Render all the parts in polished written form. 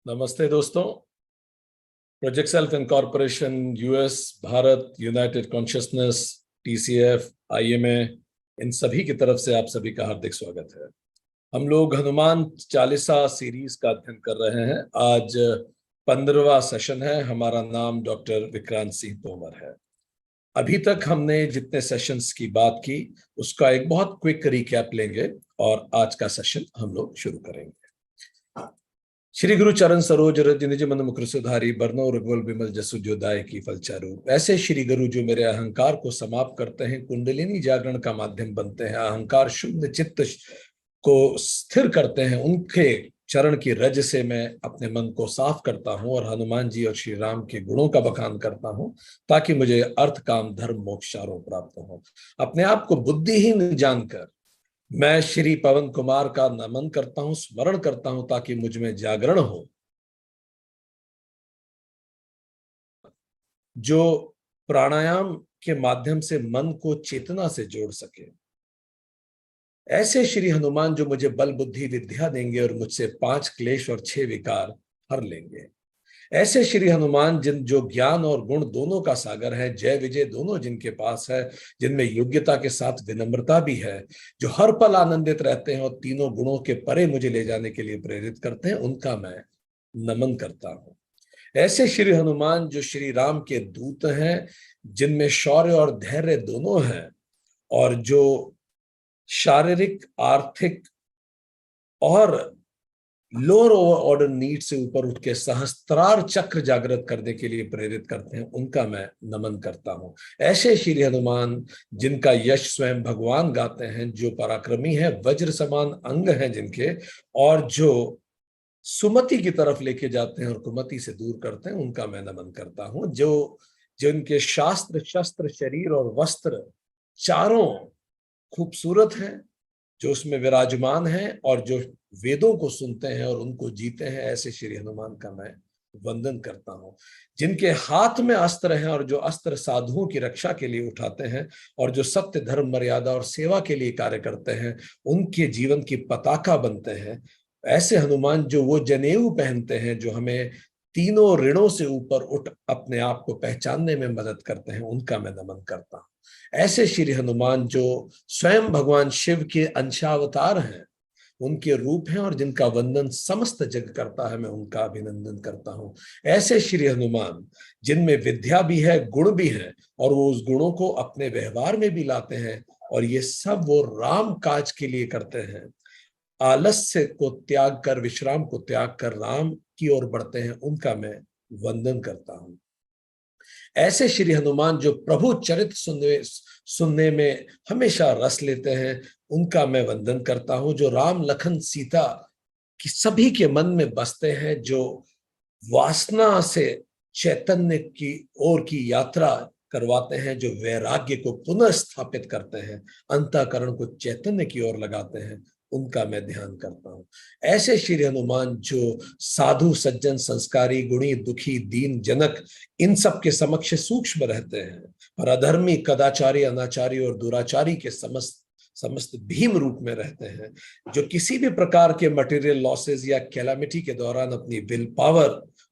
नमस्ते दोस्तों। Project self incorporation, US, Bharat, united consciousness, TCF, IMA, इन सभी की तरफ से आप सभी का हार्दिक स्वागत है। हम लोग हनुमान चालीसा सीरीज का अध्ययन कर रहे हैं। आज 15वां सेशन है। हमारा नाम डॉक्टर विक्रांत सिंह तोमर है। अभी तक हमने जितने सेशंस की बात की उसका एक बहुत क्विक रिकैप लेंगे और आज का सेशन हम लोग शुरू करेंगे। श्री गुरु चरण सरोज रज निज मन मुकुर सुधारी, बरनौ रघुवर बिमल जसु जो दायकी फल चारु। ऐसे श्री गुरु जो मेरे अहंकार को समाप्त करते हैं, कुंडलिनी जागरण का माध्यम बनते हैं, अहंकार शुद्ध चित्त को स्थिर करते हैं, उनके चरण की रज से मैं अपने मन को साफ करता हूं और हनुमान जी और श्री राम के गुणों का बखान करता हूं ताकि मुझे अर्थ काम धर्म मोक्ष चारों प्राप्त हो। अपने आप को बुद्धिहीन जानकर मैं श्री पवन कुमार का नमन करता हूं, स्मरण करता हूं ताकि मुझ में जागरण हो, जो प्राणायाम के माध्यम से मन को चेतना से जोड़ सके। ऐसे श्री हनुमान जो मुझे बल बुद्धि विद्या देंगे और मुझसे 5 क्लेश और 6 विकार हर लेंगे। ऐसे श्री हनुमान जिन जो ज्ञान और गुण दोनों का सागर है, जय विजय दोनों जिनके पास है, जिनमें योग्यता के साथ विनम्रता भी है, जो हर पल आनंदित रहते हैं और तीनों गुणों के परे मुझे ले जाने के लिए प्रेरित करते हैं, उनका मैं नमन करता हूं। ऐसे श्री हनुमान जो श्री राम के दूत हैं, जिनमें शौर्य और धैर्य दोनों हैं और जो शारीरिक, आर्थिक और लोअर ऑर्डर नीड से ऊपर उठ के सहस्त्रार चक्र जागृत करने के लिए प्रेरित करते हैं, उनका मैं नमन करता हूं। ऐसे श्री हनुमान जिनका यश स्वयं भगवान गाते हैं, जो पराक्रमी है, वज्र समान अंग हैं जिनके, और जो सुमति की तरफ लेके जाते हैं और कुमति से दूर करते हैं, उनका मैं नमन करता हूं। जो जिनके शास्त्र, शस्त्र, शरीर और वस्त्र चारों खूबसूरत हैं, जो उसमें विराजमान हैं और जो वेदों को सुनते हैं और उनको जीते हैं, ऐसे श्री हनुमान का मैं वंदन करता हूं। जिनके हाथ में अस्त्र हैं और जो अस्त्र साधुओं की रक्षा के लिए उठाते हैं और जो सत्य, धर्म, मर्यादा और सेवा के लिए कार्य करते हैं, उनके जीवन की पताका बनते हैं। ऐसे हनुमान जो वो जनेऊ पहनते हैं, जो हमें तीनों ऋणों से ऊपर उठ अपने आप को पहचानने में मदद करते हैं, उनका मैं नमन करता हूं। ऐसे श्री हनुमान जो स्वयं भगवान शिव के अंशावतार हैं, उनके रूप हैं और जिनका वंदन समस्त जग करता है, मैं उनका अभिनंदन करता हूं। ऐसे श्री हनुमान जिनमें विद्या भी है, गुण भी है और वो उस गुणों को अपने व्यवहार में भी लाते हैं और ये सब वो राम काज के लिए करते हैं। आलस्य को त्याग कर, विश्राम को त्याग कर राम की ओर बढ़ते हैं, उनका मैं वंदन करता हूं। ऐसे श्री हनुमान जो प्रभु चरित्र सुनने में हमेशा रस लेते हैं, उनका मैं वंदन करता हूं। जो राम, लखन, सीता की सभी के मन में बसते हैं, जो वासना से चैतन्य की ओर की यात्रा करवाते हैं, जो वैराग्य को पुनः स्थापित करते हैं, अंतःकरण को चैतन्य की ओर लगाते हैं, उनका मैं ध्यान करता हूं। ऐसे श्री हनुमान जो साधु, सज्जन, संस्कारी, गुणी, दुखी, दीन, जनक, इन सब के समक्ष सूक्ष्म रहते हैं, और अधर्मी, कदाचारी, अनाचारी और दुराचारी के समस्त भीम रूप में रहते हैं, जो किसी भी प्रकार के मटेरियल लॉसेस या कैलामिटी के दौरान अपनी विल पावर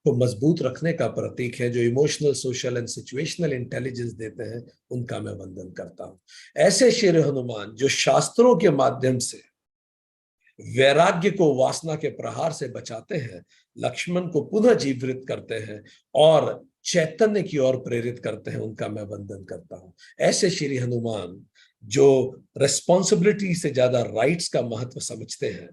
को मजबूत रखने का प्रतीक है, जो emotional, social and situational intelligence देते हैं, उनका मैं वंदन करता हूं। ऐसे श्री हनुमान जो शास्त्रों के माध्यम से वैराग्य को वासना के प्रहार से बचाते हैं, लक्ष्मण को पुनः जीवित करते हैं और चैतन्य की ओर प्रेरित करते हैं, उनका मैं वंदन करता हूं। ऐसे श्री हनुमान जो रिस्पॉन्सिबिलिटी से ज्यादा राइट्स का महत्व समझते हैं,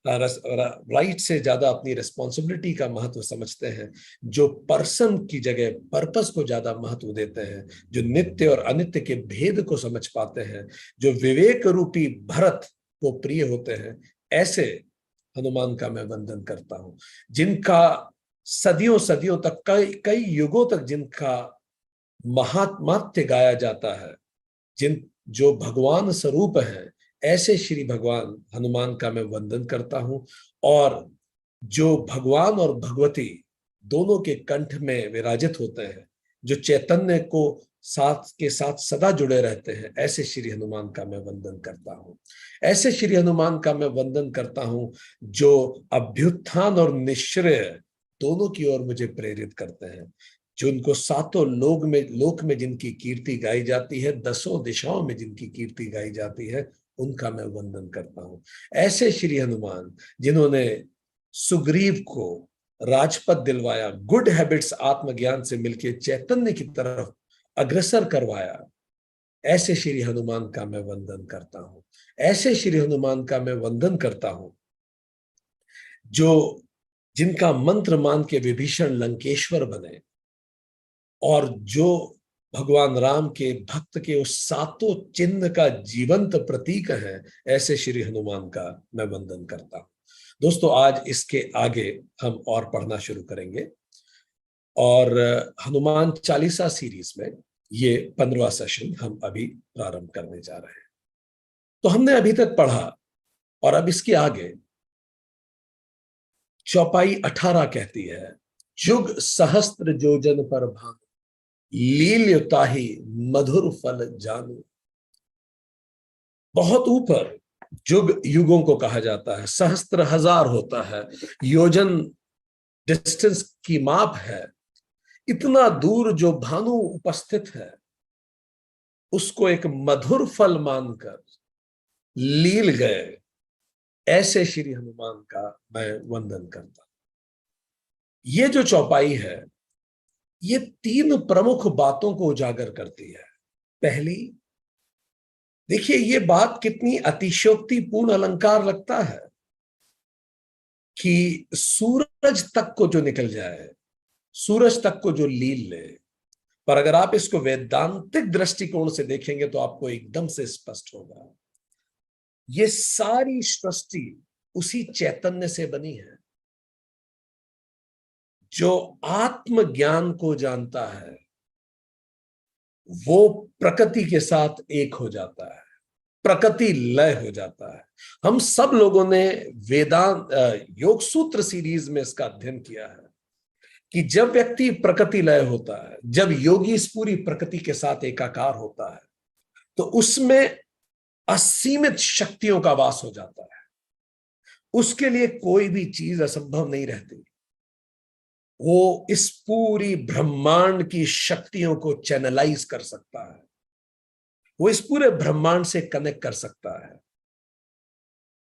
राइट से ज्यादा अपनी रिस्पॉन्सिबिलिटी का महत्व समझते हैं, जो पर्सन की जगह पर्पस को ज्यादा महत्व देते हैं, जो नित्य और अनित्य के भेद को समझ पाते हैं, जो विवेक रूपी भरत को प्रिय होते हैं, ऐसे हनुमान का मैं वंदन करता हूं। जिनका सदियों सदियों तक, कई युगों तक जिनका महात्म्य गाया जाता है, जो भगवान स्वरूप हैं, ऐसे श्री भगवान हनुमान का मैं वंदन करता हूं। और जो भगवान और भगवती दोनों के कंठ में विराजित होते हैं, जो चैतन्य को साथ के साथ सदा जुड़े रहते हैं, ऐसे श्री हनुमान का मैं वंदन करता हूं। ऐसे श्री हनुमान का मैं वंदन करता हूं जो अभ्युत्थान और निश्चय दोनों की ओर मुझे प्रेरित करते हैं। जिनको सातों लोक में जिनकी कीर्ति गाई जाती है, दसों दिशाओं में जिनकी कीर्ति गाई जाती है, उनका मैं वंदन करता हूं। ऐसे श्री हनुमान जिन्होंने सुग्रीव को राजपथ दिलवाया, गुड हैबिट्स आत्मज्ञान से मिलकर चैतन्य की तरफ अग्रसर करवाया, ऐसे श्री हनुमान का मैं वंदन करता हूं। ऐसे श्री हनुमान का मैं वंदन करता हूं जो जिनका मंत्र मान के विभीषण लंकेश्वर बने, और जो भगवान राम के भक्त के उस सातों चिन्ह का जीवंत प्रतीक है, ऐसे श्री हनुमान का मैं वंदन करता हूं। दोस्तों, आज इसके आगे हम और पढ़ना शुरू करेंगे, और हनुमान चालीसा सीरीज में ये 15वां सेशन हम अभी प्रारंभ करने जा रहे हैं। तो हमने अभी तक पढ़ा, और अब इसके आगे चौपाई 18 कहती है, जुग सहस्त्र योजन पर भानु, लील ताहि मधुर फल जानू। बहुत ऊपर जुग युगों को कहा जाता है, सहस्त्र हजार होता है, योजन डिस्टेंस की माप है। इतना दूर जो भानु उपस्थित है, उसको एक मधुर फल मानकर लील गए, ऐसे श्री हनुमान का मैं वंदन करता हूं। ये जो चौपाई है, ये 3 प्रमुख बातों को उजागर करती है। पहली, देखिए ये बात कितनी अतिशयोक्तिपूर्ण अलंकार लगता है कि सूरज तक को जो निकल जाए, सूरज तक को जो लील ले। पर अगर आप इसको वैदांतिक दृष्टिकोण से देखेंगे तो आपको एकदम से स्पष्ट होगा, ये सारी सृष्टि उसी चैतन्य से बनी है जो आत्मज्ञान को जानता है, वो प्रकृति के साथ एक हो जाता है, प्रकृति लय हो जाता है। हम सब लोगों ने वेदांत योग सूत्र सीरीज में इसका अध्ययन किया है कि जब व्यक्ति प्रकृति लय होता है, जब योगी इस पूरी प्रकृति के साथ एकाकार होता है, तो उसमें असीमित शक्तियों का वास हो जाता है। उसके लिए कोई भी चीज असंभव नहीं रहती। वो इस पूरी ब्रह्मांड की शक्तियों को चैनलाइज कर सकता है, वो इस पूरे ब्रह्मांड से कनेक्ट कर सकता है।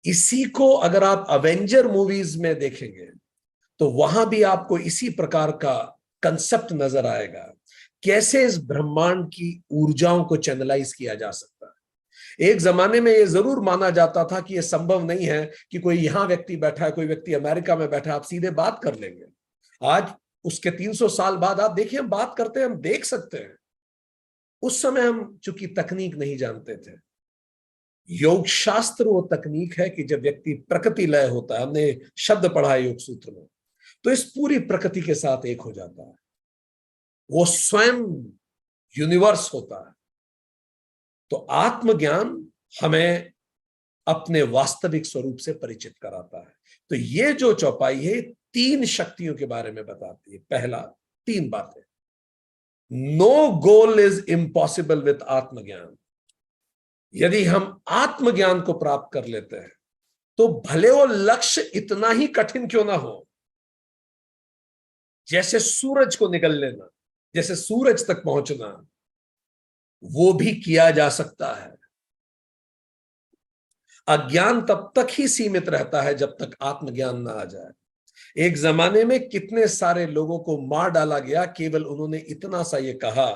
इसी को अगर आप अवेंजर मूवीज में देखेंगे तो वहां भी आपको इसी प्रकार का कंसेप्ट नजर आएगा, कैसे इस ब्रह्मांड की ऊर्जाओं को चैनलाइज किया जा सकता है। एक जमाने में यह जरूर माना जाता था कि यह संभव नहीं है कि कोई यहां व्यक्ति बैठा है, कोई व्यक्ति अमेरिका में बैठा है, आप सीधे बात कर लेंगे। आज उसके 300 साल बाद आप देखिए, हम बात करते हैं, हम देख सकते हैं। उस समय हम चूंकि तकनीक नहीं जानते थे। योग शास्त्र वो तकनीक है कि जब व्यक्ति प्रकृति लय होता है, हमने शब्द पढ़ा है योग सूत्र में, तो इस पूरी प्रकृति के साथ एक हो जाता है, वो स्वयं यूनिवर्स होता है। तो आत्मज्ञान हमें अपने वास्तविक स्वरूप से परिचित कराता है। तो ये जो चौपाई है, 3 शक्तियों के बारे में बताती है। पहला, 3 बातें। No goal is impossible with atmagyan. यदि हम आत्मज्ञान को प्राप्त कर लेते हैं तो भले वो लक्ष्य इतना ही कठिन क्यों ना हो, जैसे सूरज को निकल लेना, जैसे सूरज तक पहुंचना, वो भी किया जा सकता है। अज्ञान तब तक ही सीमित रहता है जब तक आत्मज्ञान ना आ जाए। एक जमाने में कितने सारे लोगों को मार डाला गया, केवल उन्होंने इतना सा ये कहा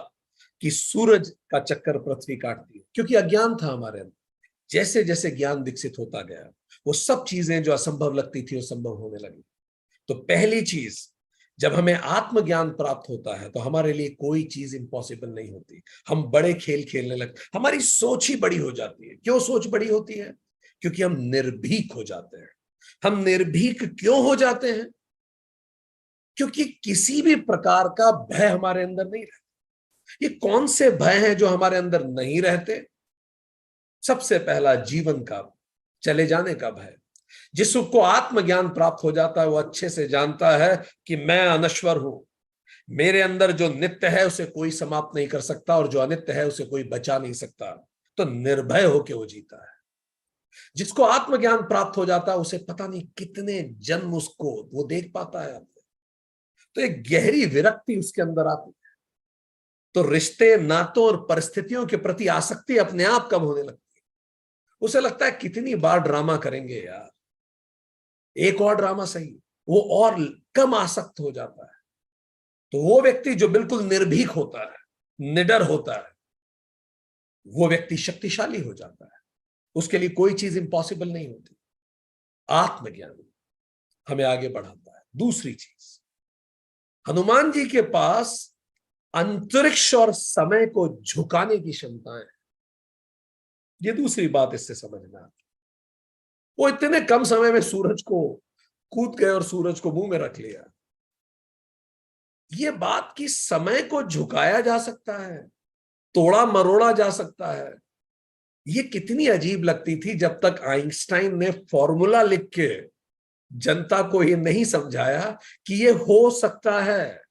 कि सूरज का चक्कर पृथ्वी काटती है, क्योंकि अज्ञान था हमारे अंदर। जैसे जैसे ज्ञान विकसित होता गया, वो सब चीजें जो असंभव लगती थी वो संभव होने लगी। तो पहली चीज, जब हमें आत्मज्ञान प्राप्त होता है तो हमारे लिए कोई चीज इंपॉसिबल नहीं होती। हम बड़े खेल खेलने लगते, हमारी सोच ही बड़ी हो जाती है। क्यों सोच बड़ी होती है? क्योंकि हम निर्भीक हो जाते हैं। हम निर्भीक क्यों हो जाते हैं? क्योंकि किसी भी प्रकार का भय हमारे अंदर नहीं रहता। ये कौन से भय हैं जो हमारे अंदर नहीं रहते? सबसे पहला, जीवन का चले जाने का भय। जिसको आत्मज्ञान प्राप्त हो जाता है वो अच्छे से जानता है कि मैं अनश्वर हूं, मेरे अंदर जो नित्य है उसे कोई समाप्त नहीं कर सकता, और जो अनित्य है उसे कोई बचा नहीं सकता। तो निर्भय होकर वो जीता है। जिसको आत्मज्ञान प्राप्त हो जाता है, उसे पता नहीं कितने जन्म उसको वो देख पाता है। तो एक गहरी विरक्ति उसके अंदर आती है। तो रिश्ते, नातों और परिस्थितियों के प्रति आसक्ति अपने आप कम होने लगती है। उसे लगता है कितनी बार ड्रामा करेंगे यार, एक और ड्रामा सही। वो और कम आसक्त हो जाता है। तो वो व्यक्ति जो बिल्कुल निर्भीक होता है, निडर होता है, वो व्यक्ति शक्तिशाली हो जाता है। उसके लिए कोई चीज इंपॉसिबल नहीं होती। आत्मज्ञान हमें आगे बढ़ाता है। दूसरी चीज, हनुमान जी के पास अंतरिक्ष और समय को झुकाने की क्षमता है। ये दूसरी बात इससे समझ में आती। वो इतने कम समय में सूरज को कूद गए और सूरज को मुंह में रख लिया। ये बात कि समय को झुकाया जा सकता है, तोड़ा मरोड़ा जा सकता है, ये कितनी अजीब लगती थी जब तक आइंस्टाइन ने फॉर्मूला लिख के जनता को ये नहीं समझाया कि ये हो सकता है।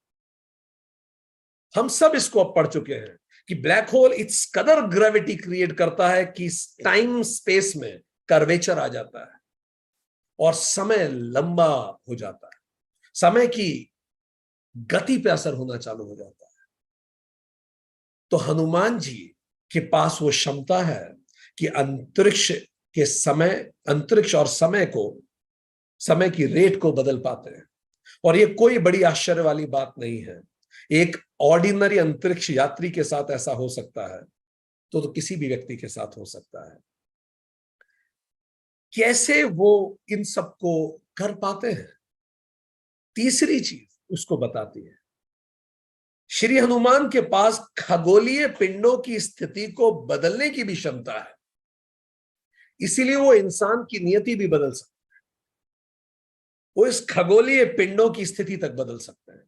हम सब इसको अब पढ़ चुके हैं कि ब्लैक होल इस कदर ग्रेविटी क्रिएट करता है कि टाइम स्पेस में कर्वेचर आ जाता है और समय लंबा हो जाता है, समय की गति पे असर होना चालू हो जाता है। तो हनुमान जी के पास वो क्षमता है कि अंतरिक्ष और समय की रेट को बदल पाते हैं। और ये कोई बड़ी आश्चर्य वाली बात नहीं है। एक ऑर्डिनरी अंतरिक्ष यात्री के साथ ऐसा हो सकता है तो किसी भी व्यक्ति के साथ हो सकता है। कैसे वो इन सबको कर पाते हैं, तीसरी चीज उसको बताती है। श्री हनुमान के पास खगोलीय पिंडों की स्थिति को बदलने की भी क्षमता है। इसीलिए वो इंसान की नियति भी बदल सकते हैं। वो इस खगोलीय पिंडों की स्थिति तक बदल सकते हैं।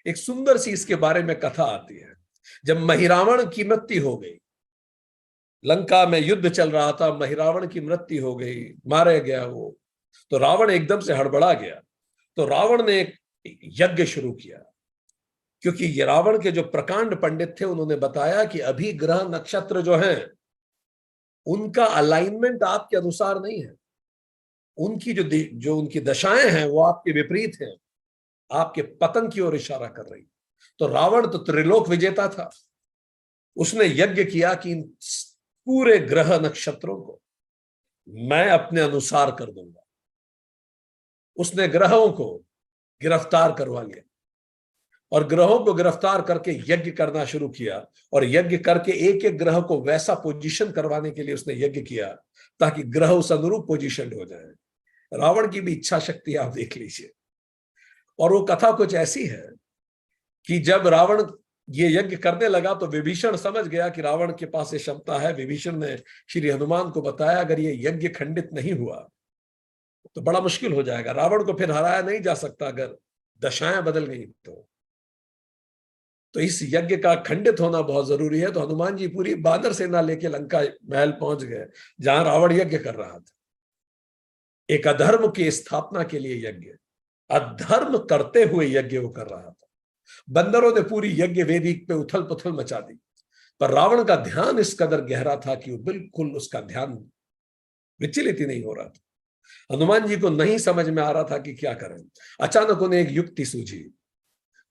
एक सुंदर सी इसके बारे में कथा आती है। जब महिरावण की मृत्यु हो गई, लंका में युद्ध चल रहा था, महिरावण की मृत्यु हो गई, मारा गया वो, तो रावण एकदम से हड़बड़ा गया। तो रावण ने एक यज्ञ शुरू किया, क्योंकि ये रावण के जो प्रकांड पंडित थे उन्होंने बताया कि अभी ग्रह नक्षत्र जो हैं उनका अलाइनमेंट आपके अनुसार नहीं है। उनकी जो उनकी दशाएं हैं वो आपके विपरीत हैं, आपके पतन की ओर इशारा कर रही। तो रावण तो त्रिलोक विजेता था, उसने यज्ञ किया कि इन पूरे ग्रह नक्षत्रों को मैं अपने अनुसार कर दूंगा। उसने ग्रहों को गिरफ्तार करवा लिया और ग्रहों को गिरफ्तार करके यज्ञ करना शुरू किया। और यज्ञ करके एक एक ग्रह को वैसा पोजीशन करवाने के लिए उसने यज्ञ किया ताकि ग्रह उस अनुरूप पोजीशन हो जाए। रावण की भी इच्छा शक्ति आप देख लीजिए। और वो कथा कुछ ऐसी है कि जब रावण ये यज्ञ करने लगा तो विभीषण समझ गया कि रावण के पास ये क्षमता है। विभीषण ने श्री हनुमान को बताया अगर ये यज्ञ खंडित नहीं हुआ तो बड़ा मुश्किल हो जाएगा, रावण को फिर हराया नहीं जा सकता अगर दशाएं बदल गई तो इस यज्ञ का खंडित होना बहुत जरूरी है। तो हनुमान जी पूरी बानर सेना लेके लंका महल पहुंच गए जहां रावण यज्ञ कर रहा था। एक अधर्म की स्थापना के लिए यज्ञ, अधर्म करते हुए यज्ञ वो कर रहा था। बंदरों ने पूरी यज्ञ वेदी पे उथल पुथल मचा दी, पर रावण का ध्यान इस कदर गहरा था कि वो बिल्कुल उसका ध्यान विचलित ही नहीं हो रहा था। हनुमान जी को नहीं समझ में आ रहा था कि क्या करें। अचानक उन्हें एक युक्ति सूझी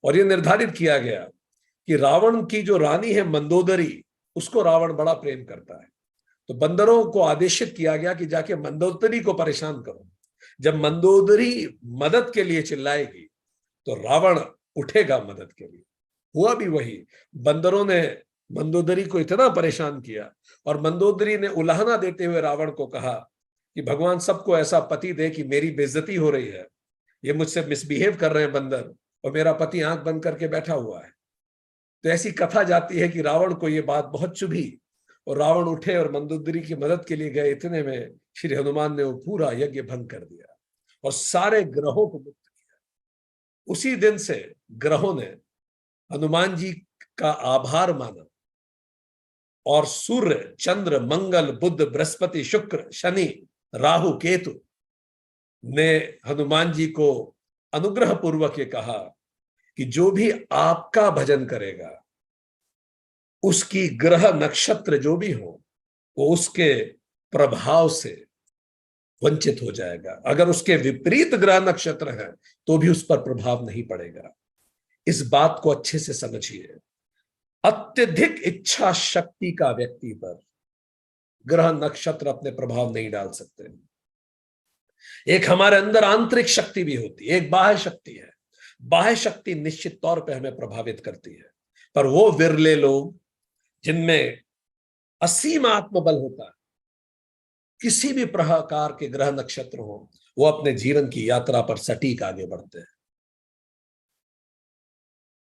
और यह निर्धारित किया गया कि रावण की जो रानी है मंदोदरी, उसको रावण बड़ा प्रेम करता है। तो बंदरों को आदेशित किया गया कि जाके मंदोदरी को परेशान करो। जब मंदोदरी मदद के लिए चिल्लाएगी तो रावण उठेगा मदद के लिए। हुआ भी वही। बंदरों ने मंदोदरी को इतना परेशान किया और मंदोदरी ने उलाहना देते हुए रावण को कहा कि भगवान सबको ऐसा पति दे कि मेरी बेइज्जती हो रही है, ये मुझसे मिसबिहेव कर रहे हैं बंदर, और मेरा पति आंख बंद करके बैठा हुआ है। तो ऐसी कथा जाती है कि रावण को ये बात बहुत चुभी और रावण उठे और मंदोदरी की मदद के लिए गए। इतने में श्री हनुमान ने वो पूरा यज्ञ भंग कर दिया और सारे ग्रहों को मुक्त किया। उसी दिन से ग्रहों ने हनुमान जी का आभार माना और सूर्य, चंद्र, मंगल, बुध, बृहस्पति, शुक्र, शनि, राहु, केतु ने हनुमान जी को अनुग्रह पूर्वक ये कहा कि जो भी आपका भजन करेगा उसकी ग्रह नक्षत्र जो भी हो वो उसके प्रभाव से वंचित हो जाएगा। अगर उसके विपरीत ग्रह नक्षत्र है तो भी उस पर प्रभाव नहीं पड़ेगा। इस बात को अच्छे से समझिए। अत्यधिक इच्छा शक्ति का व्यक्ति पर ग्रह नक्षत्र अपने प्रभाव नहीं डाल सकते। एक हमारे अंदर आंतरिक शक्ति भी होती है, एक बाह्य शक्ति है। बाह्य शक्ति निश्चित तौर पे हमें प्रभावित करती है, पर वो विरले लोग जिनमें असीम आत्मबल होता है, किसी भी प्रकार के ग्रह नक्षत्र हो, वो अपने जीवन की यात्रा पर सटीक आगे बढ़ते हैं।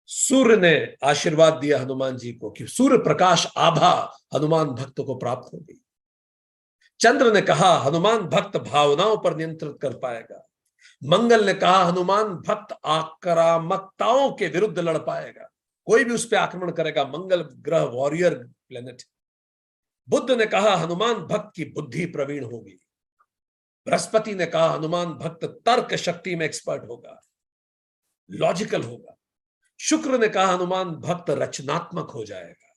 सूर्य ने आशीर्वाद दिया हनुमान जी को कि सूर्य प्रकाश आभा हनुमान भक्त को प्राप्त होगी। चंद्र ने कहा हनुमान भक्त भावनाओं पर नियंत्रित कर पाएगा। मंगल ने कहा हनुमान भक्त आक्रामकताओं के विरुद्ध लड़ पाएगा, कोई भी उस पर आक्रमण करेगा। मंगल ग्रह वॉरियर प्लेनेट। बुद्ध ने कहा हनुमान भक्त की बुद्धि प्रवीण होगी। बृहस्पति ने कहा हनुमान भक्त तर्क शक्ति में एक्सपर्ट होगा, लॉजिकल होगा। शुक्र ने कहा हनुमान भक्त रचनात्मक हो जाएगा।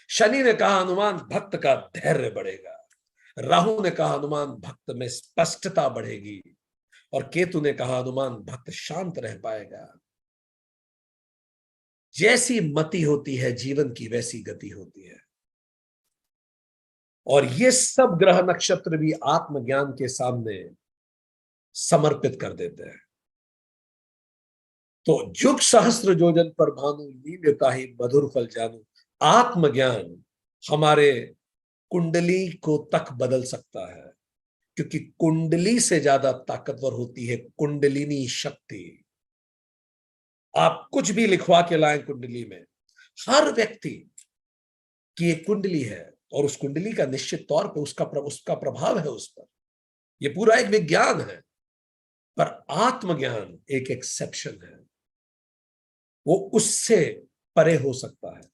शनि ने कहा हनुमान भक्त का धैर्य बढ़ेगा। राहु ने कहा हनुमान भक्त में स्पष्टता बढ़ेगी। और केतु ने कहा हनुमान भक्त शांत रह पाएगा। जैसी मति होती है जीवन की, वैसी गति होती है। और ये सब ग्रह नक्षत्र भी आत्मज्ञान के सामने समर्पित कर देते हैं। तो जुग सहस्त्र योजन पर भानु लील्यता ही मधुर फल जानू। आत्मज्ञान हमारे कुंडली को तक बदल सकता है, क्योंकि कुंडली से ज्यादा ताकतवर होती है कुंडलिनी शक्ति। आप कुछ भी लिखवा के लाएं कुंडली में, हर व्यक्ति की एक कुंडली है और उस कुंडली का निश्चित तौर पे उसका प्रभाव है उस पर। यह पूरा एक विज्ञान है। पर आत्मज्ञान एक एक्सेप्शन है, वो उससे परे हो सकता है।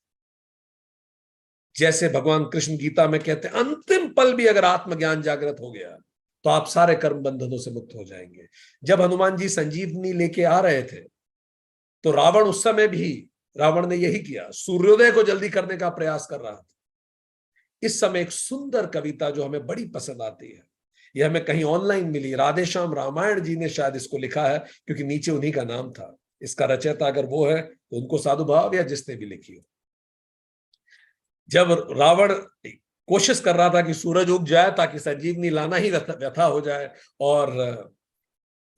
जैसे भगवान कृष्ण गीता में कहते हैं अंतिम पल भी अगर आत्मज्ञान जागृत हो गया तो आप सारे कर्म बंधनों से मुक्त हो जाएंगे। जब हनुमान जी संजीवनी लेके आ रहे थे तो रावण उस समय भी, रावण ने यही किया, सूर्योदय को जल्दी करने का प्रयास कर रहा था। इस समय एक सुंदर कविता जो हमें बड़ी पसंद आती है, यह हमें कहीं ऑनलाइन मिली, राधेश्याम रामायण जी ने शायद इसको लिखा है, क्योंकि नीचे उन्हीं का नाम था। इसका रचयिता अगर वो है तो उनको साधुभाव, या जिसने भी लिखी हो। जब रावण कोशिश कर रहा था कि सूरज उग जाए ताकि संजीवनी लाना ही व्यथा हो जाए और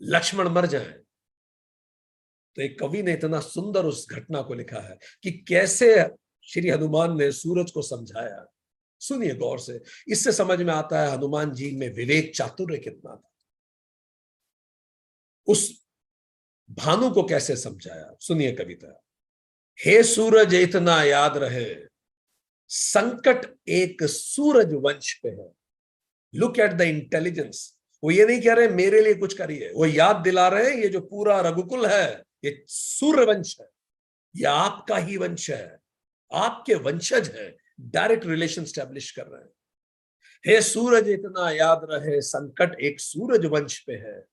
लक्ष्मण मर जाए, तो एक कवि ने इतना सुंदर उस घटना को लिखा है कि कैसे श्री हनुमान ने सूरज को समझाया। सुनिए गौर से, इससे समझ में आता है हनुमान जी में विवेक चातुर्य कितना था। उस भानु को कैसे समझाया, सुनिए कविता। हे सूरज इतना याद रहे, संकट एक सूरज वंश पे है। Look at the intelligence. वो ये नहीं कह रहे मेरे लिए कुछ करिए, वो याद दिला रहे हैं ये जो पूरा रघुकुल है ये सूर्य वंश है, ये आपका ही वंश है, आपके वंशज है। डायरेक्ट रिलेशन स्टैब्लिश कर रहे हैं। हे सूरज इतना याद रहे, संकट एक सूरज वंश पे है।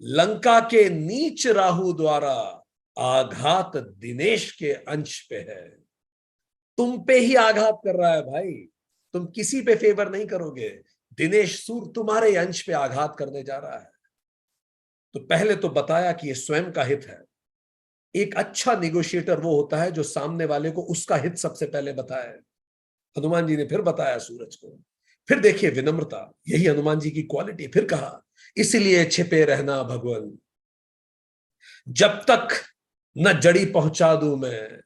लंका के नीच राहु द्वारा आघात दिनेश के अंश पे है। तुम पे ही आघात कर रहा है भाई, तुम किसी पे फेवर नहीं करोगे। दिनेश सूर्य तुम्हारे अंश पे आघात करने जा रहा है। तो पहले तो बताया कि ये स्वयं का हित है। एक अच्छा निगोशिएटर वो होता है जो सामने वाले को उसका हित सबसे पहले बताए। हनुमान जी ने फिर बताया सूरज को। फिर देखिए विनम्रता, यही हनुमान जी की क्वालिटी। फिर कहा इसलिए छिपे रहना भगवान, जब तक न जड़ी पहुंचा दूं मैं,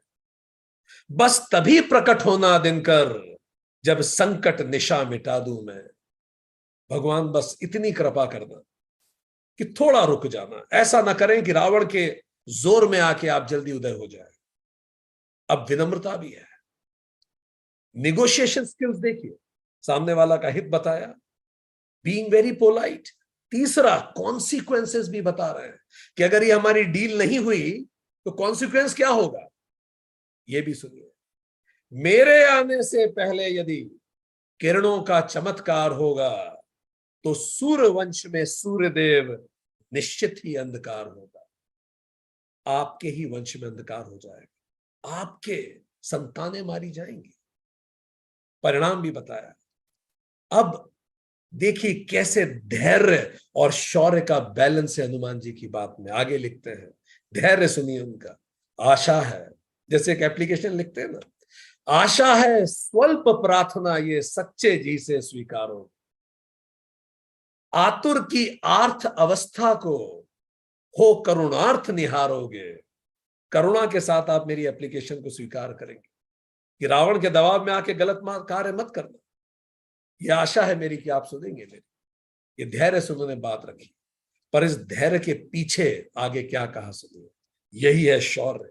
बस तभी प्रकट होना दिनकर, जब संकट निशा मिटा दूं मैं। भगवान बस इतनी कृपा करना कि थोड़ा रुक जाना, ऐसा ना करें कि रावण के जोर में आके आप जल्दी उदय हो जाए। अब विनम्रता भी है, निगोशिएशन स्किल्स देखिए, सामने वाला का हित बताया, बीइंग वेरी पोलाइट। तीसरा कॉन्सिक्वेंसेस भी बता रहे हैं कि अगर ये हमारी डील नहीं हुई तो कॉन्सिक्वेंस क्या होगा, ये भी सुनिए। मेरे आने से पहले यदि किरणों का चमत्कार होगा तो सूर्य वंश में सूर्यदेव निश्चित ही अंधकार होगा। आपके ही वंश में अंधकार हो जाएगा, आपके संतानें मारी जाएंगी। परिणाम भी बताया। अब देखिए कैसे धैर्य और शौर्य का बैलेंस है हनुमान जी की बात में। आगे लिखते हैं, धैर्य सुनिए उनका। आशा है, जैसे एक एप्लीकेशन लिखते हैं ना, आशा है स्वल्प प्रार्थना ये सच्चे जी से स्वीकारो। आतुर की आर्थ अवस्था को हो करुणार्थ निहारोगे। करुणा के साथ आप मेरी एप्लीकेशन को स्वीकार करेंगे कि रावण के दबाव में आके गलत कार्य मत करना। यह आशा है मेरी कि आप सुनेंगे मेरी। ये धैर्य से उन्होंने बात रखी, पर इस धैर्य के पीछे आगे क्या कहा सुनिए, यही है शौर्य।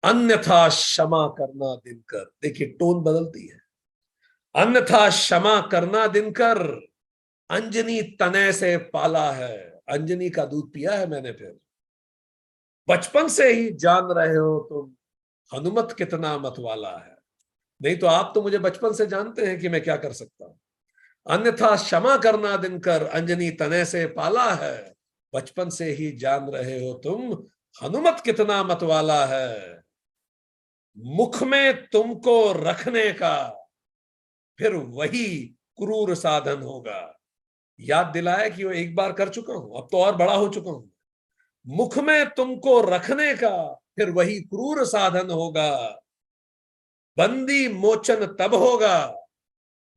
अन्यथा क्षमा करना दिनकर, देखिए टोन बदलती है। अन्यथा क्षमा करना दिनकर, अंजनी तने से पाला है। अंजनी का दूध पिया है मैंने फिर। बचपन से ही जान रहे हो तुम हनुमत कितना मतवाला है। नहीं तो आप तो मुझे बचपन से जानते हैं कि मैं क्या कर सकता हूं। अन्यथा क्षमा करना दिनकर, अंजनी तने से पाला है। बचपन से ही जान रहे हो तुम हनुमत कितना मतवाला है। मुख में तुमको रखने का फिर वही क्रूर साधन होगा। याद दिलाया कि वो एक बार कर चुका हूं, अब तो और बड़ा हो चुका हूं। मुख में तुमको रखने का फिर वही क्रूर साधन होगा। बंदी मोचन तब होगा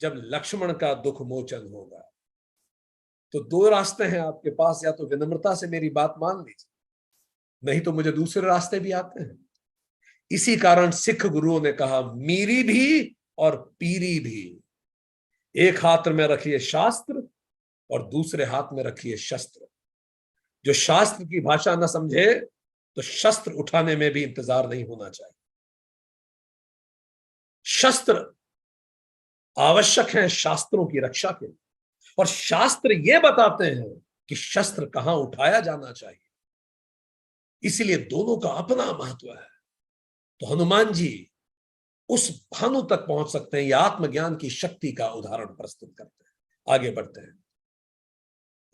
जब लक्ष्मण का दुख मोचन होगा। तो दो रास्ते हैं आपके पास, या तो विनम्रता से मेरी बात मान लीजिए, नहीं तो मुझे दूसरे रास्ते भी आते हैं। इसी कारण सिख गुरुओं ने कहा, मीरी भी और पीरी भी। एक हाथ में रखिए शास्त्र और दूसरे हाथ में रखिए शस्त्र। जो शास्त्र की भाषा न समझे तो शस्त्र उठाने में भी इंतजार नहीं होना चाहिए। शस्त्र आवश्यक हैं शास्त्रों की रक्षा के लिए, और शास्त्र ये बताते हैं कि शस्त्र कहां उठाया जाना चाहिए। इसलिए दोनों का अपना महत्व है। तो हनुमान जी उस भानु तक पहुंच सकते हैं, या आत्मज्ञान की शक्ति का उदाहरण प्रस्तुत करते हैं। आगे बढ़ते हैं।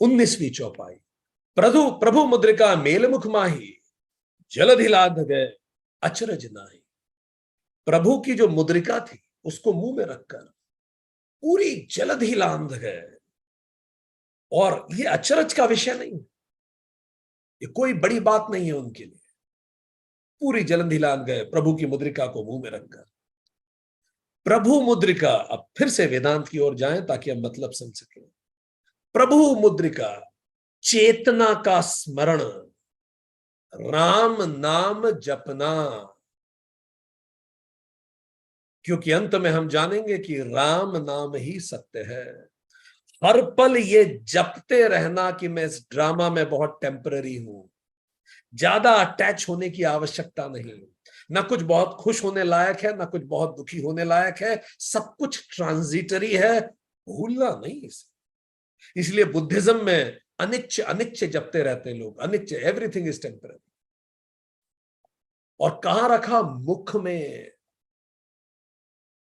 19वीं चौपाई। प्रभु प्रभु मुद्रिका मेलमुख माही, जलधि लाध गए अचरज नाही। प्रभु की जो मुद्रिका थी उसको मुंह में रखकर पूरी जलधि लांध गए। और ये अचरज का विषय नहीं है, ये कोई बड़ी बात नहीं है उनके लिए। पूरी जलधि लांध गए प्रभु की मुद्रिका को मुंह में रखकर। प्रभु मुद्रिका, अब फिर से वेदांत की ओर जाएं ताकि हम मतलब समझ सकें। प्रभु मुद्रिका, चेतना का स्मरण, राम नाम जपना। क्योंकि अंत में हम जानेंगे कि राम नाम ही सत्य है। हर पल ये जपते रहना कि मैं इस ड्रामा में बहुत टेम्पररी हूं, ज्यादा अटैच होने की आवश्यकता नहीं। ना कुछ बहुत खुश होने लायक है, ना कुछ बहुत दुखी होने लायक है, सब कुछ ट्रांजिटरी है, भूलना नहीं इसे। इसलिए बुद्धिज्म में अनिच्छ अनिच्छ जपते रहते हैं लोग, अनिच्छ, एवरीथिंग इज टेम्पररी। और कहां रखा? मुख में।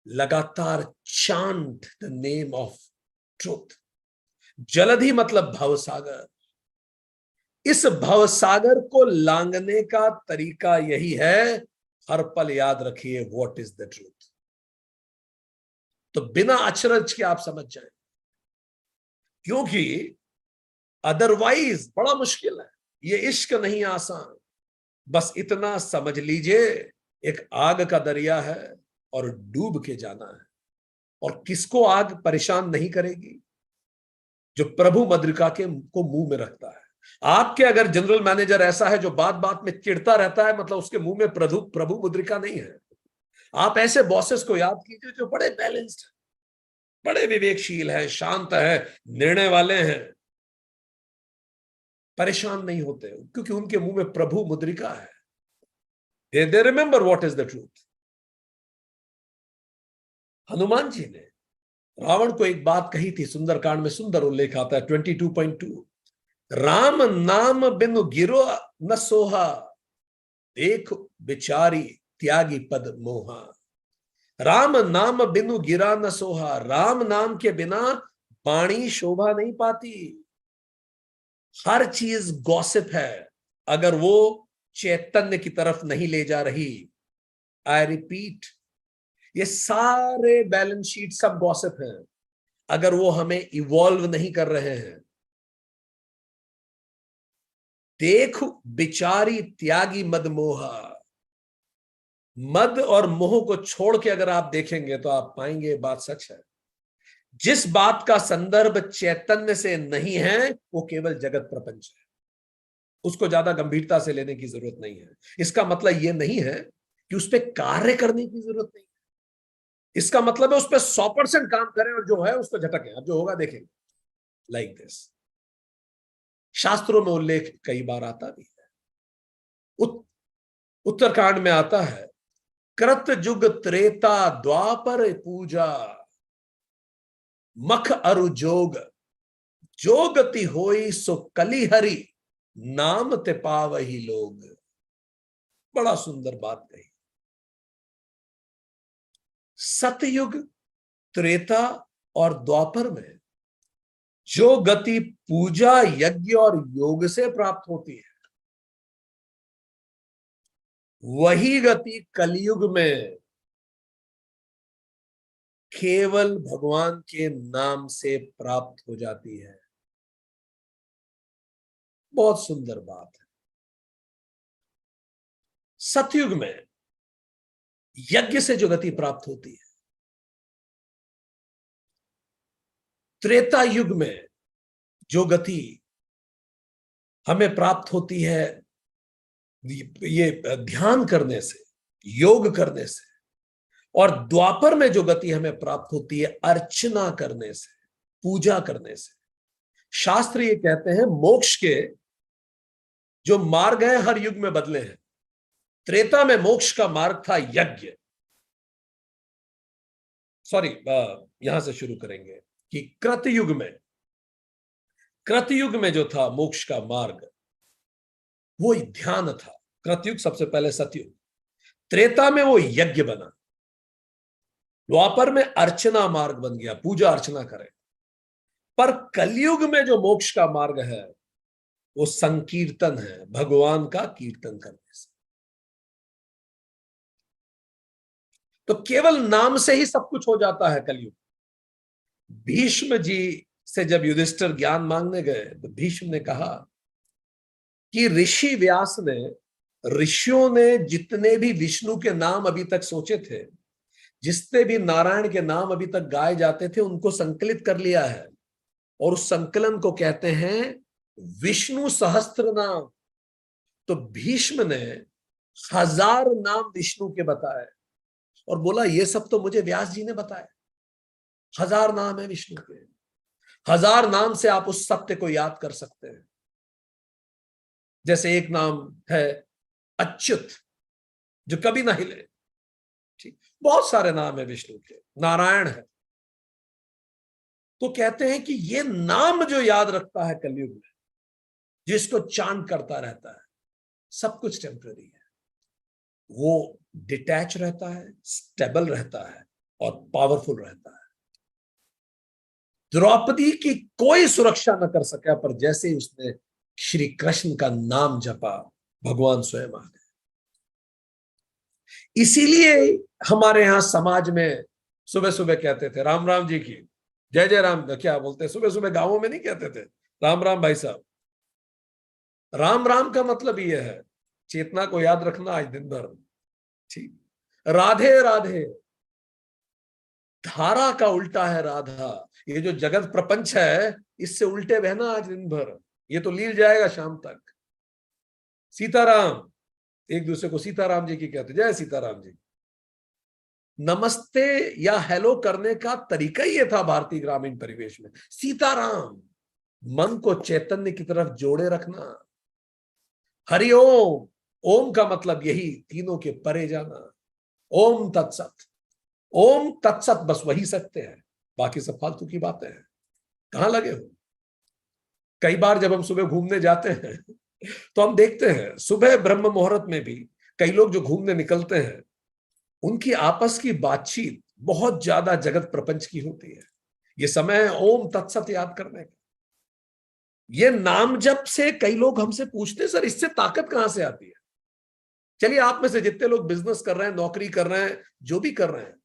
लगातार chant the name of truth. जलधि मतलब भवसागर। इस भवसागर को लांघने का तरीका यही है, हर पल याद रखिए व्हाट इज द ट्रूथ। तो बिना अचरज के आप समझ जाए, क्योंकि अदरवाइज बड़ा मुश्किल है। ये इश्क नहीं आसान। बस इतना समझ लीजिए, एक आग का दरिया है और डूब के जाना है। और किसको आग परेशान नहीं करेगी? जो प्रभु मुद्रिका के को मुंह में रखता है। आपके अगर जनरल मैनेजर ऐसा है जो बात बात में चिढ़ता रहता है, मतलब उसके मुंह में प्रभु प्रभु मुद्रिका नहीं है। आप ऐसे बॉसेस को याद कीजिए जो बड़े बैलेंस्ड हैं, बड़े विवेकशील हैं, शांत हैं, निर्णय वाले हैं, परेशान नहीं होते, क्योंकि उनके मुंह में प्रभु मुद्रिका है। They remember what is the truth. Hanuman ji ने रावण को एक बात कही थी, सुंदरकांड में सुंदर उल्लेख आता है 22.2। राम नाम बिनु गिरो न सोहा, देख बिचारी त्यागी पद मोहा। राम नाम बिनु गिरा न सोहा, राम नाम के बिना वाणी शोभा नहीं पाती। हर चीज गॉसिप है अगर वो चैतन्य की तरफ नहीं ले जा रही। आई रिपीट, ये सारे बैलेंस शीट सब गॉसिप हैं अगर वो हमें इवॉल्व नहीं कर रहे हैं। देख बिचारी त्यागी मद मोहा, मद और मोह को छोड़ के अगर आप देखेंगे तो आप पाएंगे ये बात सच है। जिस बात का संदर्भ चैतन्य से नहीं है वो केवल जगत प्रपंच है, उसको ज्यादा गंभीरता से लेने की जरूरत नहीं है। इसका मतलब ये नहीं है कि उस पर कार्य करने की जरूरत नहीं है, इसका मतलब है उस पर 100% काम करें और जो है उसको झटकें, अब जो होगा देखेंगे। लाइक दिस शास्त्रों में उल्लेख कई बार आता भी है। उत्तरकांड में आता है, कृत जुग त्रेता द्वापर पूजा, मख अरु जोग, जो गति होई सो कली हरि, नाम ते पावही लोग। बड़ा सुंदर बात कही। सतयुग, त्रेता और द्वापर में जो गति पूजा, यज्ञ और योग से प्राप्त होती है, वही गति कलयुग में केवल भगवान के नाम से प्राप्त हो जाती है। बहुत सुंदर बात है। सतयुग में यज्ञ से जो गति प्राप्त होती है, त्रेता युग में जो गति हमें प्राप्त होती है ये ध्यान करने से, योग करने से, और द्वापर में जो गति हमें प्राप्त होती है अर्चना करने से, पूजा करने से। शास्त्र ये कहते हैं मोक्ष के जो मार्ग हैं हर युग में बदले हैं। त्रेता में मोक्ष का मार्ग था यज्ञ, सॉरी यहां से शुरू करेंगे कि कृतयुग में जो था मोक्ष का मार्ग वो ध्यान था। कृतयुग सबसे पहले सतयुग, त्रेता में वो यज्ञ बना, द्वापर में अर्चना मार्ग बन गया, पूजा अर्चना करें। पर कलयुग में जो मोक्ष का मार्ग है वो संकीर्तन है, भगवान का कीर्तन करने से। तो केवल नाम से ही सब कुछ हो जाता है कलयुग। भीष्म जी से जब युधिष्ठिर ज्ञान मांगने गए तो भीष्म ने कहा कि ऋषि व्यास ने, ऋषियों ने जितने भी विष्णु के नाम अभी तक सोचे थे, जितने भी नारायण के नाम अभी तक गाए जाते थे, उनको संकलित कर लिया है और उस संकलन को कहते हैं विष्णु सहस्त्र नाम। तो भीष्म ने 1000 नाम विष्णु के बताए और बोला ये सब तो मुझे व्यास जी ने बताया। 1000 नाम है विष्णु के, 1000 नाम से आप उस सत्य को याद कर सकते हैं। जैसे एक नाम है अच्युत जो कभी ना हिले, ठीक, बहुत सारे नाम है विष्णु के, नारायण है। तो कहते हैं कि ये नाम जो याद रखता है कलयुग में, जिसको चांद करता रहता है, सब कुछ टेम्पररी है, वो डिटैच रहता है, स्टेबल रहता है और पावरफुल रहता है। द्रौपदी की कोई सुरक्षा न कर सका, पर जैसे ही उसने श्री कृष्ण का नाम जपा, भगवान स्वयं आ गए। इसीलिए हमारे यहां समाज में सुबह सुबह कहते थे राम राम जी की जय जय राम, क्या बोलते, सुबह सुबह गांवों में नहीं कहते थे राम राम भाई साहब। राम राम का मतलब ये है चेतना को याद रखना आज दिन भर, ठीक। राधे राधे, धारा का उल्टा है राधा। ये जो जगत प्रपंच है इससे उल्टे बहना आज दिन भर, ये तो लील जाएगा शाम तक। सीताराम, एक दूसरे को सीताराम जी की कहते, जय सीताराम जी। नमस्ते या हेलो करने का तरीका ही ये था भारतीय ग्रामीण परिवेश में। सीताराम, मन को चैतन्य की तरफ जोड़े रखना। हरिओम, ओम का मतलब यही तीनों के परे जाना। ओम तत्सत, ओम तत्सत बस वही सत्य है, बाकी सब फालतू की बातें हैं। कहां लगे हो? कई बार जब हम सुबह घूमने जाते हैं तो हम देखते हैं सुबह ब्रह्म मुहूर्त में भी कई लोग जो घूमने निकलते हैं, उनकी आपस की बातचीत बहुत ज्यादा जगत प्रपंच की होती है। ये समय है ओम तत्सत याद करने का। ये नाम जप से कई लोग हमसे पूछते सर इससे ताकत कहां से आती है? चलिए आप में से जितने लोग बिजनेस कर रहे हैं, नौकरी कर रहे हैं, जो भी कर रहे हैं,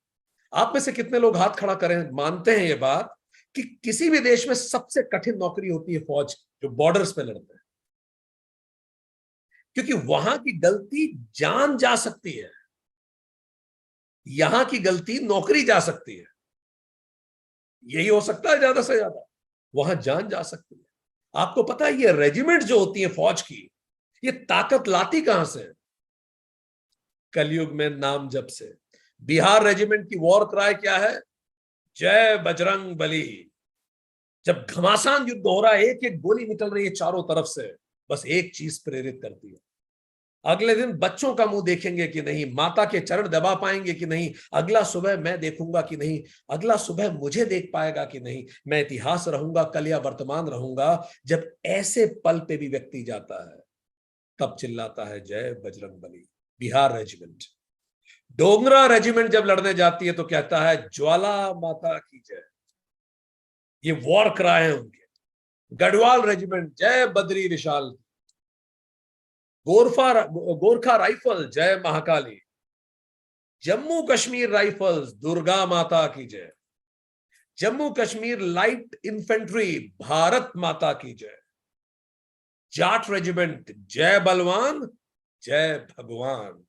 आप में से कितने लोग हाथ खड़ा करें, मानते हैं ये बात कि किसी भी देश में सबसे कठिन नौकरी होती है फौज, जो बॉर्डर्स पे लड़ते हैं, क्योंकि वहां की गलती जान जा सकती है, यहां की गलती नौकरी जा सकती है, यही हो सकता है ज्यादा से ज्यादा, वहां जान जा सकती है। आपको पता है ये रेजिमेंट जो होती है फौज की, ये ताकत लाती कहां से? कलयुग में नाम जप से। बिहार रेजिमेंट की वॉर क्राई क्या है? जय बजरंग बली। जब घमासान युद्ध हो रहा है, एक एक गोली निकल रही है चारों तरफ से, बस एक चीज प्रेरित करती है। अगले दिन बच्चों का मुंह देखेंगे कि नहीं, माता के चरण दबा पाएंगे कि नहीं, अगला सुबह मैं देखूंगा कि नहीं, अगला सुबह मुझे देख पाएगा कि नहीं, मैं इतिहास रहूंगा कल या वर्तमान रहूंगा। जब ऐसे पल पे भी व्यक्ति जाता है, तब चिल्लाता है जय बजरंग बली। बिहार रेजिमेंट। डोगरा रेजिमेंट जब लड़ने जाती है तो कहता है ज्वाला माता की जय। ये वॉर क्राई है उनके। गढ़वाल रेजिमेंट जय बद्री विशाल। गोरखा राइफल जय महाकाली। जम्मू कश्मीर राइफल्स दुर्गा माता की जय। जम्मू कश्मीर लाइट इन्फेंट्री भारत माता की जय। जाट रेजिमेंट जय बलवान जय भगवान।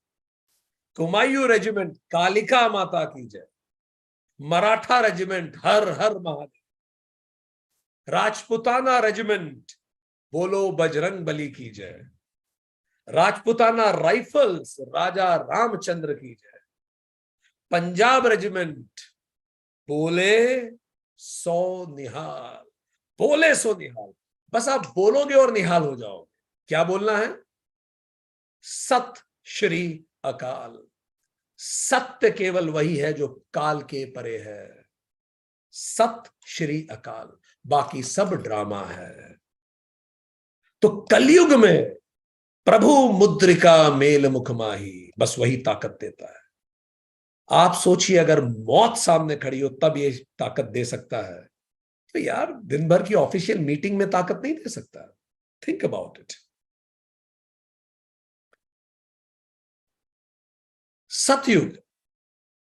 कुमायूं रेजिमेंट कालिका माता की जय। मराठा रेजिमेंट हर हर महादेव। राजपुताना रेजिमेंट बोलो बजरंग बली की जय। राजपुताना राइफल्स राजा रामचंद्र की जय। पंजाब रेजिमेंट बोले सो निहाल। बोले सो निहाल। बस आप बोलोगे और निहाल हो जाओगे। क्या बोलना है? सत श्री अकाल। सत्य केवल वही है जो काल के परे है। सत श्री अकाल, बाकी सब ड्रामा है। तो कलयुग में प्रभु मुद्रिका मेल मुख माही, बस वही ताकत देता है। आप सोचिए अगर मौत सामने खड़ी हो तब ये ताकत दे सकता है, तो यार दिन भर की ऑफिशियल मीटिंग में ताकत नहीं दे सकता। Think about it. सतयुग,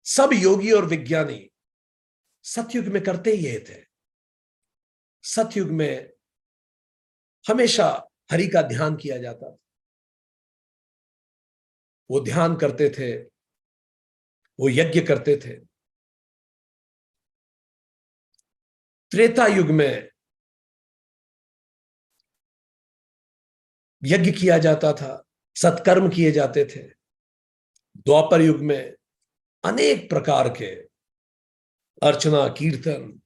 सब योगी और विज्ञानी सतयुग में करते ही ये थे। सतयुग में हमेशा हरि का ध्यान किया जाता था। वो ध्यान करते थे, वो यज्ञ करते थे। त्रेता युग में यज्ञ किया जाता था, सत्कर्म किए जाते थे। द्वापर युग में अनेक प्रकार के अर्चना कीर्तन,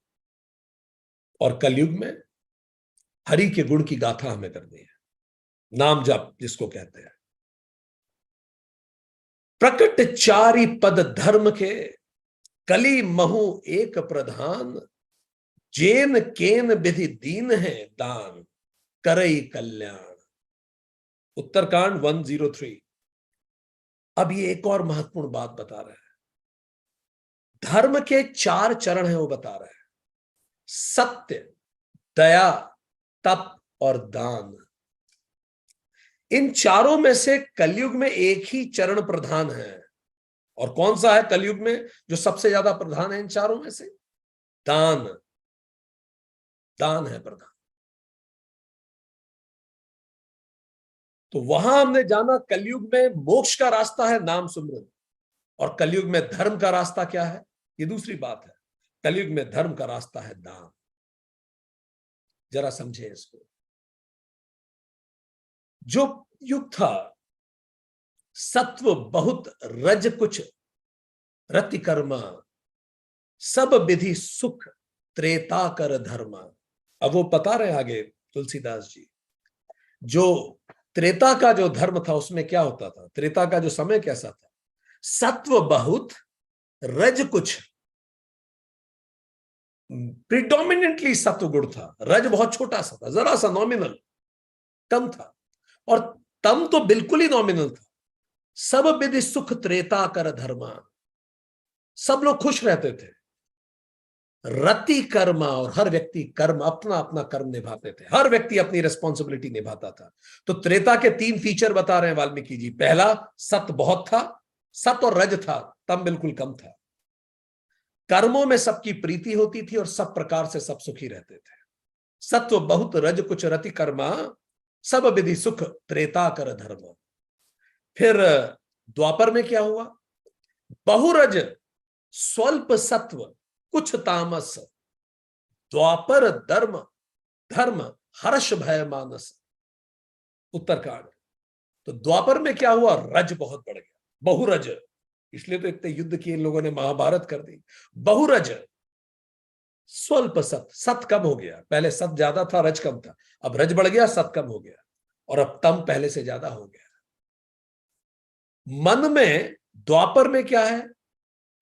और कलयुग में हरि के गुण की गाथा हमें करनी है, नाम जप जिसको कहते हैं। प्रकट चारि पद धर्म के, कली महु एक प्रधान, जेन केन विधि दीन है दान, करई कल्याण। उत्तरकांड 103। अब ये एक और महत्वपूर्ण बात बता रहे हैं। धर्म के 4 चरण हैं, वो बता रहे हैं। सत्य, दया, तप और दान। इन चारों में से कलयुग में एक ही चरण प्रधान है। और कौन सा है कलयुग में जो सबसे ज्यादा प्रधान है इन चारों में से? दान। दान है प्रधान। तो वहां हमने जाना कलयुग में मोक्ष का रास्ता है नाम सुमरन, और कलयुग में धर्म का रास्ता क्या है, ये दूसरी बात है। कलयुग में धर्म का रास्ता है दान। जरा समझे इसको। जो युग था सत्व बहुत रज कुछ रति कर्मा, सब विधि सुख त्रेता कर धर्मा। अब वो बता रहे आगे तुलसीदास जी, जो त्रेता का जो धर्म था उसमें क्या होता था, त्रेता का जो समय कैसा था? सत्व बहुत रज कुछ, प्रिडोमिनेंटली सत्व गुण था, रज बहुत छोटा सा था, जरा सा नॉमिनल कम था, और तम तो बिल्कुल ही नॉमिनल था। सब विधि सुख त्रेता कर धर्मा, सब लोग खुश रहते थे। रति कर्मा, और हर व्यक्ति कर्म अपना अपना कर्म निभाते थे, हर व्यक्ति अपनी रिस्पॉन्सिबिलिटी निभाता था। तो त्रेता के 3 फीचर बता रहे हैं वाल्मीकि जी। पहला, सत बहुत था, सत और रज था, तम बिल्कुल कम था। कर्मों में सबकी प्रीति होती थी और सब प्रकार से सब सुखी रहते थे। सत्व बहुत रज कुछ रति कर्मा, सब विधि सुख त्रेता कर धर्म। फिर द्वापर में क्या हुआ? बहुरज स्वल्प सत्व कुछ तामस, द्वापर धर्म धर्म हर्ष भय मानस। उत्तरकांड। तो द्वापर में क्या हुआ? रज बहुत बढ़ गया, बहुरज, इसलिए तो इतने युद्ध किए इन लोगों ने, महाभारत कर दी। बहुरज स्वल्प सत, सत कम हो गया, पहले सत ज्यादा था रज कम था, अब रज बढ़ गया सत कम हो गया, और अब तम पहले से ज्यादा हो गया। मन में द्वापर में क्या है?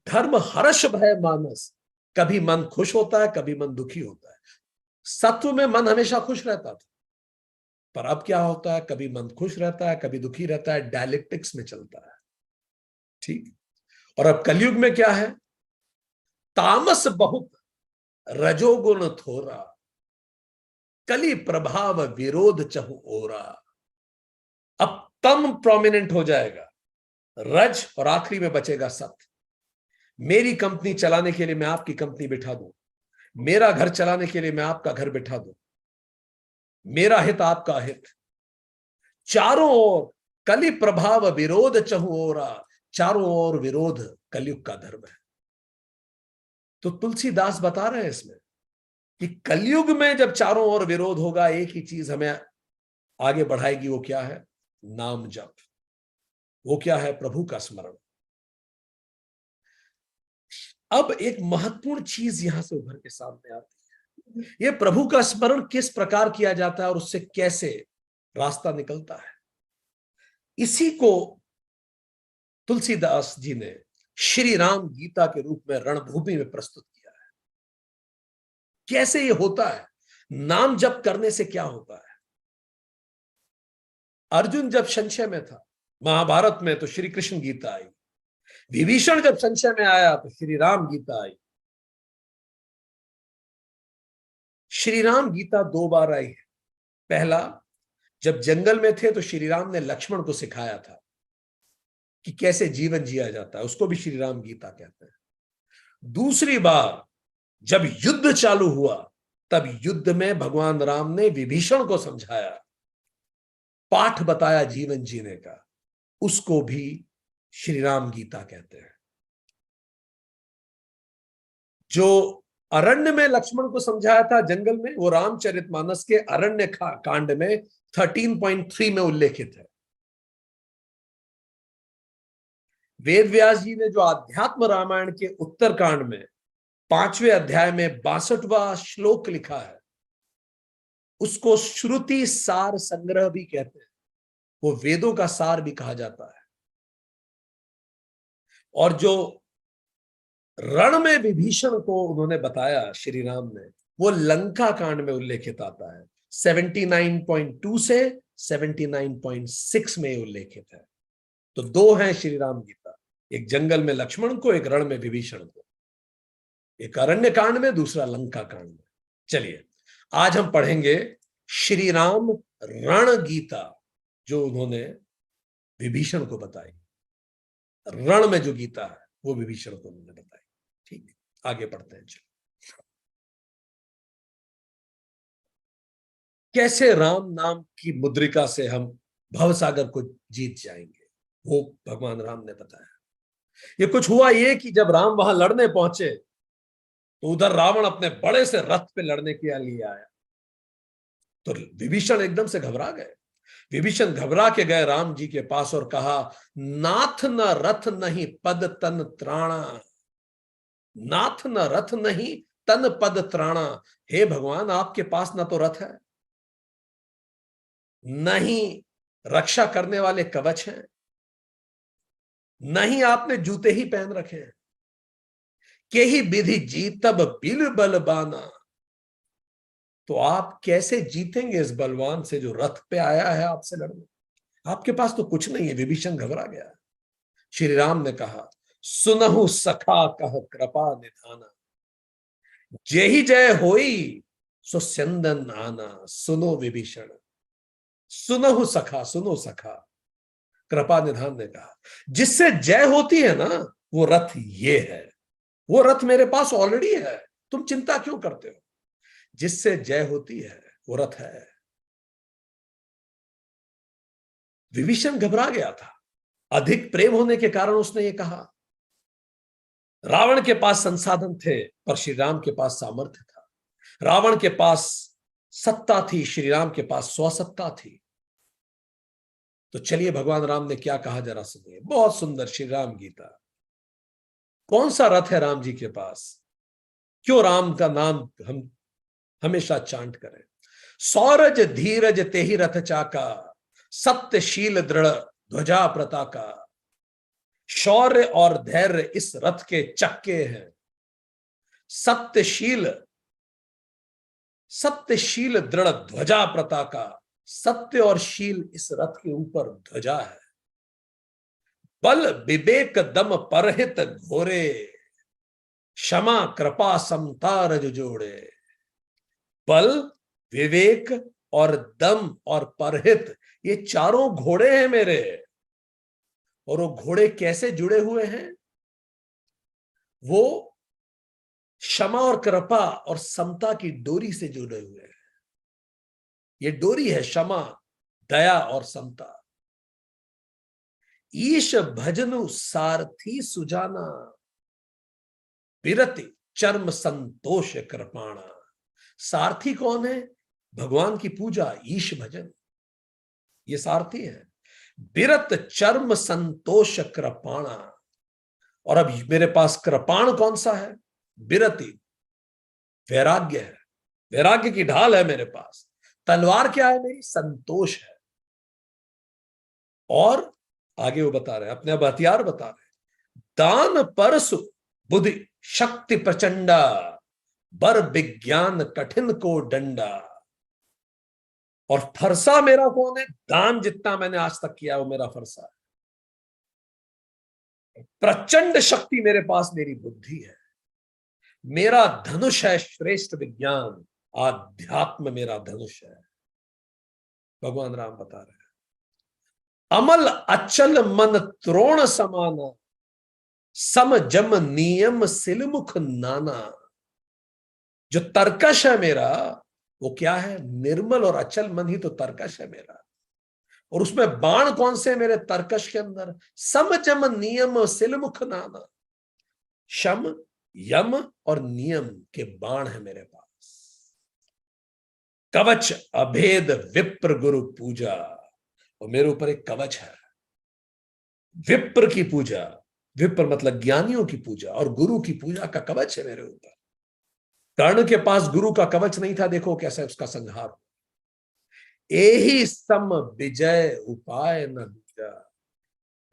धर्म हर्ष भय मानस, कभी मन खुश होता है कभी मन दुखी होता है। सत्व में मन हमेशा खुश रहता था, पर अब क्या होता है? कभी मन खुश रहता है कभी दुखी रहता है, डायलेक्टिक्स में चलता है। ठीक। और अब कलयुग में क्या है? तामस बहुत रजोगुण थोरा, कली प्रभाव विरोध चहु ओरा। अब तम प्रोमिनेंट हो जाएगा, रज, और आखिरी में बचेगा सत्य। मेरी कंपनी चलाने के लिए मैं आपकी कंपनी बिठा दूं, मेरा घर चलाने के लिए मैं आपका घर बिठा दूं, मेरा हित आपका हित, चारों ओर कली प्रभाव विरोध चहु ओरा। चारों ओर विरोध कलयुग का धर्म है। तो तुलसीदास बता रहे हैं इसमें कि कलयुग में जब चारों ओर विरोध होगा, एक ही चीज हमें आगे बढ़ाएगी, वो क्या है? नाम जप। वो क्या है? प्रभु का स्मरण। अब एक महत्वपूर्ण चीज यहां से उभर के सामने आती है, ये प्रभु का स्मरण किस प्रकार किया जाता है और उससे कैसे रास्ता निकलता है। इसी को तुलसीदास जी ने श्री राम गीता के रूप में रणभूमि में प्रस्तुत किया है। कैसे ये होता है? नाम जप करने से क्या होता है? अर्जुन जब संशय में था महाभारत में तो श्री कृष्ण गीता आई, विभीषण जब संशय में आया तो श्री राम गीता आई। श्री राम गीता 2 बार आई है। पहला, जब जंगल में थे तो श्री राम ने लक्ष्मण को सिखाया था कि कैसे जीवन जिया जाता है, उसको भी श्री राम गीता कहते हैं। दूसरी बार जब युद्ध चालू हुआ, तब युद्ध में भगवान राम ने विभीषण को समझाया, पाठ बताया जीवन जीने का, उसको भी श्री राम गीता कहते हैं। जो अरण्य में लक्ष्मण को समझाया था जंगल में, वो रामचरितमानस के अरण्य कांड में 13.3 में उल्लेखित है। वेद व्यास जी ने जो आध्यात्म रामायण के उत्तरकांड में 5वें अध्याय में 62वां श्लोक लिखा है, उसको श्रुति सार संग्रह भी कहते हैं। वो वेदों का सार भी कहा जाता है। और जो रण में विभीषण को उन्होंने बताया श्री राम ने, वो लंका कांड में उल्लेखित आता है। 79.2 से 79.6 में उल्लेखित है। तो 2 हैं श्री राम गीता, एक जंगल में लक्ष्मण को, एक रण में विभीषण को, एक अरण्य कांड में, दूसरा लंका कांड में। चलिए आज हम पढ़ेंगे श्री राम रण गीता, जो उन्होंने विभीषण को बताई। रण में जो गीता है वो विभीषण को उन्होंने बताई। ठीक, आगे पढ़ते हैं। चलो, कैसे राम नाम की मुद्रिका से हम भवसागर को जीत जाएंगे, वो भगवान राम ने बताया। ये कुछ हुआ ये कि जब राम वहां लड़ने पहुंचे तो उधर रावण अपने बड़े से रथ पे लड़ने के लिए आया, तो विभीषण एकदम से घबरा गए। विभीषण घबरा के गए राम जी के पास और कहा, नाथ न रथ नहीं पद तन त्राणा, नाथ न रथ नहीं तन पद त्राणा। हे भगवान, आपके पास ना तो रथ है, नहीं रक्षा करने वाले कवच हैं, नहीं आपने जूते ही पहन रखे हैं। के ही विधि जीतब बिल बलबाना, तो आप कैसे जीतेंगे इस बलवान से जो रथ पे आया है आपसे लड़ने? आपके पास तो कुछ नहीं है। विभीषण घबरा गया। श्री राम ने कहा, सुनहु सखा कह कृपा निधाना, जेहि जय होई सो स्यंदन आना। सुनो विभीषण, सुनहु सखा, सुनो सखा। कृपा निधान ने कहा, जिससे जय होती है ना, वो रथ ये है। वो रथ मेरे पास ऑलरेडी है, तुम चिंता क्यों करते हो? जिससे जय होती है वो रथ है। विभीषण घबरा गया था, अधिक प्रेम होने के कारण उसने ये कहा। रावण के पास संसाधन थे पर श्री राम के पास सामर्थ्य था। रावण के पास सत्ता थी, श्री राम के पास स्वसत्ता थी। तो चलिए भगवान राम ने क्या कहा जरा सुनिए, बहुत सुंदर श्री राम गीता। कौन सा रथ है राम जी के पास? क्यों राम का नाम हम हमेशा चांट करें? सौरज धीरज तेहि रथ चाका, सत्यशील दृढ़ ध्वजा प्रताका। शौर्य और धैर्य इस रथ के चक्के हैं। सत्यशील सत्यशील दृढ़ ध्वजा प्रताका। सत्य और शील इस रथ के ऊपर ध्वजा है। बल विवेक दम परहित घोरे, क्षमा कृपा समता रज जोड़े। बल, विवेक और दम और परहित, ये चारों घोड़े हैं मेरे। और वो घोड़े कैसे जुड़े हुए हैं? वो क्षमा और कृपा और समता की डोरी से जुड़े हुए हैं। ये डोरी है क्षमा, दया और समता। ईश भजनु सारथी सुजाना, बिरति चर्म संतोष कृपाणा। सारथी कौन है? भगवान की पूजा, ईश भजन, ये सारथी है। बिरत चर्म संतोष कृपाणा। और अब मेरे पास कृपाण कौन सा है? बिरति, वैराग्य है, वैराग्य की ढाल है मेरे पास। तलवार क्या है मेरी? संतोष है। और आगे वो बता रहे हैं, अपने अब हथियार बता रहे हैं। दान परसु बुद्धि शक्ति प्रचंडा, बर विज्ञान कठिन को डंडा। और फरसा मेरा कौन है? दान जितना मैंने आज तक किया वो मेरा फरसा है। प्रचंड शक्ति मेरे पास मेरी बुद्धि है। मेरा धनुष है श्रेष्ठ विज्ञान, आध्यात्म मेरा धनुष है। भगवान राम बता रहे हैं। अमल अचल मन त्रोण समाना, सम जम नियम सिलमुख नाना। जो तर्कश है मेरा वो क्या है? निर्मल और अचल मन ही तो तर्कश है मेरा। और उसमें बाण कौन से मेरे तर्कश के अंदर? सम जम नियम सिलमुख नाना। शम, यम और नियम के बाण है मेरे पास। कवच अभेद विप्र गुरु पूजा, और मेरे ऊपर एक कवच है, विप्र की पूजा। विप्र मतलब ज्ञानियों की पूजा, और गुरु की पूजा का कवच है मेरे ऊपर। कर्ण के पास गुरु का कवच नहीं था, देखो कैसे उसका संहार। एही सम विजय उपाय न दूजा।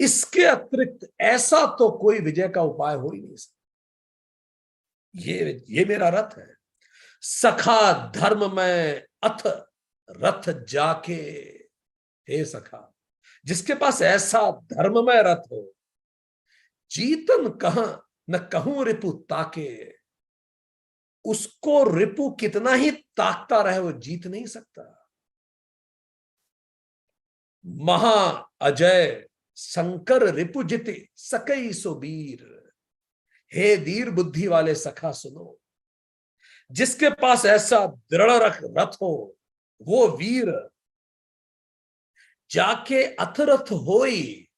इसके अतिरिक्त ऐसा तो कोई विजय का उपाय हो ही नहीं सकता। ये मेरा रथ है। सखा धर्म में अथ रथ जाके। हे सखा, जिसके पास ऐसा धर्ममय रथ हो, जीतन कहां न कहूं रिपु ताके। उसको रिपु कितना ही ताकता रहे वो जीत नहीं सकता। महा अजय शंकर रिपु जिते सकई सो वीर। हे धीर बुद्धि वाले सखा सुनो, जिसके पास ऐसा दृढ़ रथ हो वो वीर। जाके अथरथ होई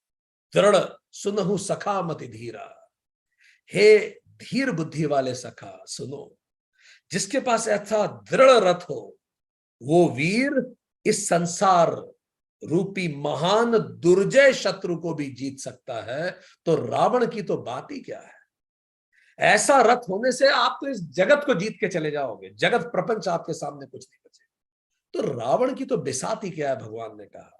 दृढ़, सुनहु सखा मति धीरा। हे धीर बुद्धि वाले सखा सुनो, जिसके पास ऐसा दृढ़ रथ हो वो वीर इस संसार रूपी महान दुर्जय शत्रु को भी जीत सकता है। तो रावण की तो बात ही क्या है? ऐसा रथ होने से आप तो इस जगत को जीत के चले जाओगे, जगत प्रपंच आपके सामने कुछ नहीं बचे। तो रावण की तो बिसात ही क्या है? भगवान ने कहा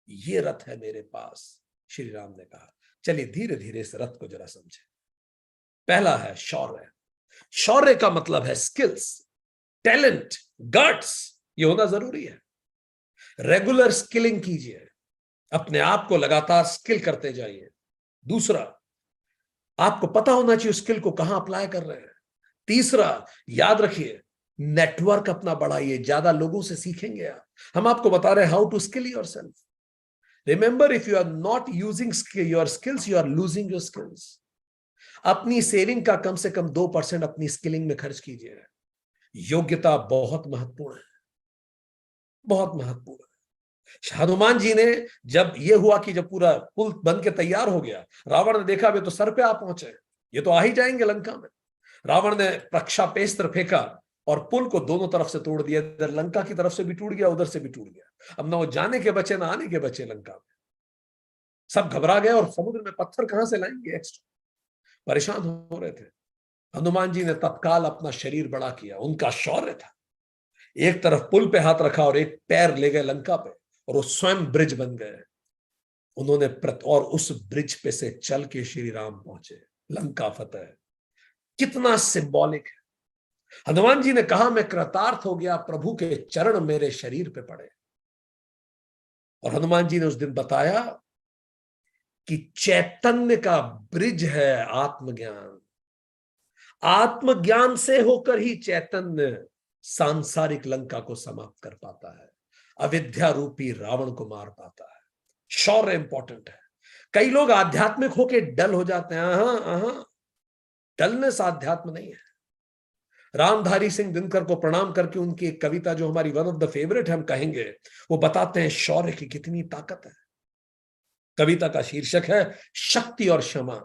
ये रथ है मेरे पास। श्री राम ने कहा चलिए धीरे धीरे इस रथ को जरा समझे। पहला है शौर्य। शौर्य का मतलब है स्किल्स, टैलेंट, गट्स, ये होना जरूरी है। रेगुलर स्किलिंग कीजिए, अपने आप को लगातार स्किल करते जाइए। दूसरा, आपको पता होना चाहिए स्किल को कहां अप्लाई कर रहे हैं। तीसरा, याद रखिए नेटवर्क अपना बढ़ाइए, ज्यादा लोगों से सीखेंगे आप। हम आपको बता रहे हैं how to skill yourself. Remember, if you are not using your skills, you are losing your skills. अपनी सेविंग का कम से कम 2% अपनी स्किलिंग में खर्च कीजिए। योग्यता बहुत महत्वपूर्ण है, बहुत महत्वपूर्ण है। हनुमान जी ने जब ये हुआ कि जब पूरा पुल बन के तैयार हो गया, रावण ने देखा वे तो सर पे आ पहुंचे, ये तो आ ही जाएंगे लंका में। रावण ने प्रक्षापेस्त्र फेंका और पुल को दोनों तरफ से तोड़ दिया, इधर लंका की तरफ से भी टूट गया, उधर से भी टूट गया। अब ना वो जाने के बचे ना आने के बचे लंका में। सब घबरा गए और समुद्र में पत्थर कहां से लाएंगे एक्स्ट्रा, परेशान हो रहे थे। हनुमान जी ने तत्काल अपना शरीर बड़ा किया, उनका शौर्य था। एक तरफ पुल पे हाथ रखा और एक पैर ले गए लंका पे, और वो स्वयं ब्रिज बन गए। उन्होंने और उस ब्रिज पे से चल के श्री राम पहुंचे। लंका फतेह कितना सिंबॉलिक है। हनुमान जी ने कहा मैं कृतार्थ हो गया, प्रभु के चरण मेरे शरीर पे पड़े। और हनुमान जी ने उस दिन बताया कि चैतन्य का ब्रिज है आत्मज्ञान। आत्मज्ञान से होकर ही चैतन्य सांसारिक लंका को समाप्त कर पाता है, अविद्या रूपी रावण को मार पाता है। शौर्य इंपॉर्टेंट है। कई लोग आध्यात्मिक होके डल हो जाते हैं। डलनेस आध्यात्म नहीं है। रामधारी सिंह दिनकर को प्रणाम करके उनकी एक कविता जो हमारी वन ऑफ द फेवरेट हम कहेंगे, वो बताते हैं शौर्य की कितनी ताकत है। कविता का शीर्षक है शक्ति और क्षमा।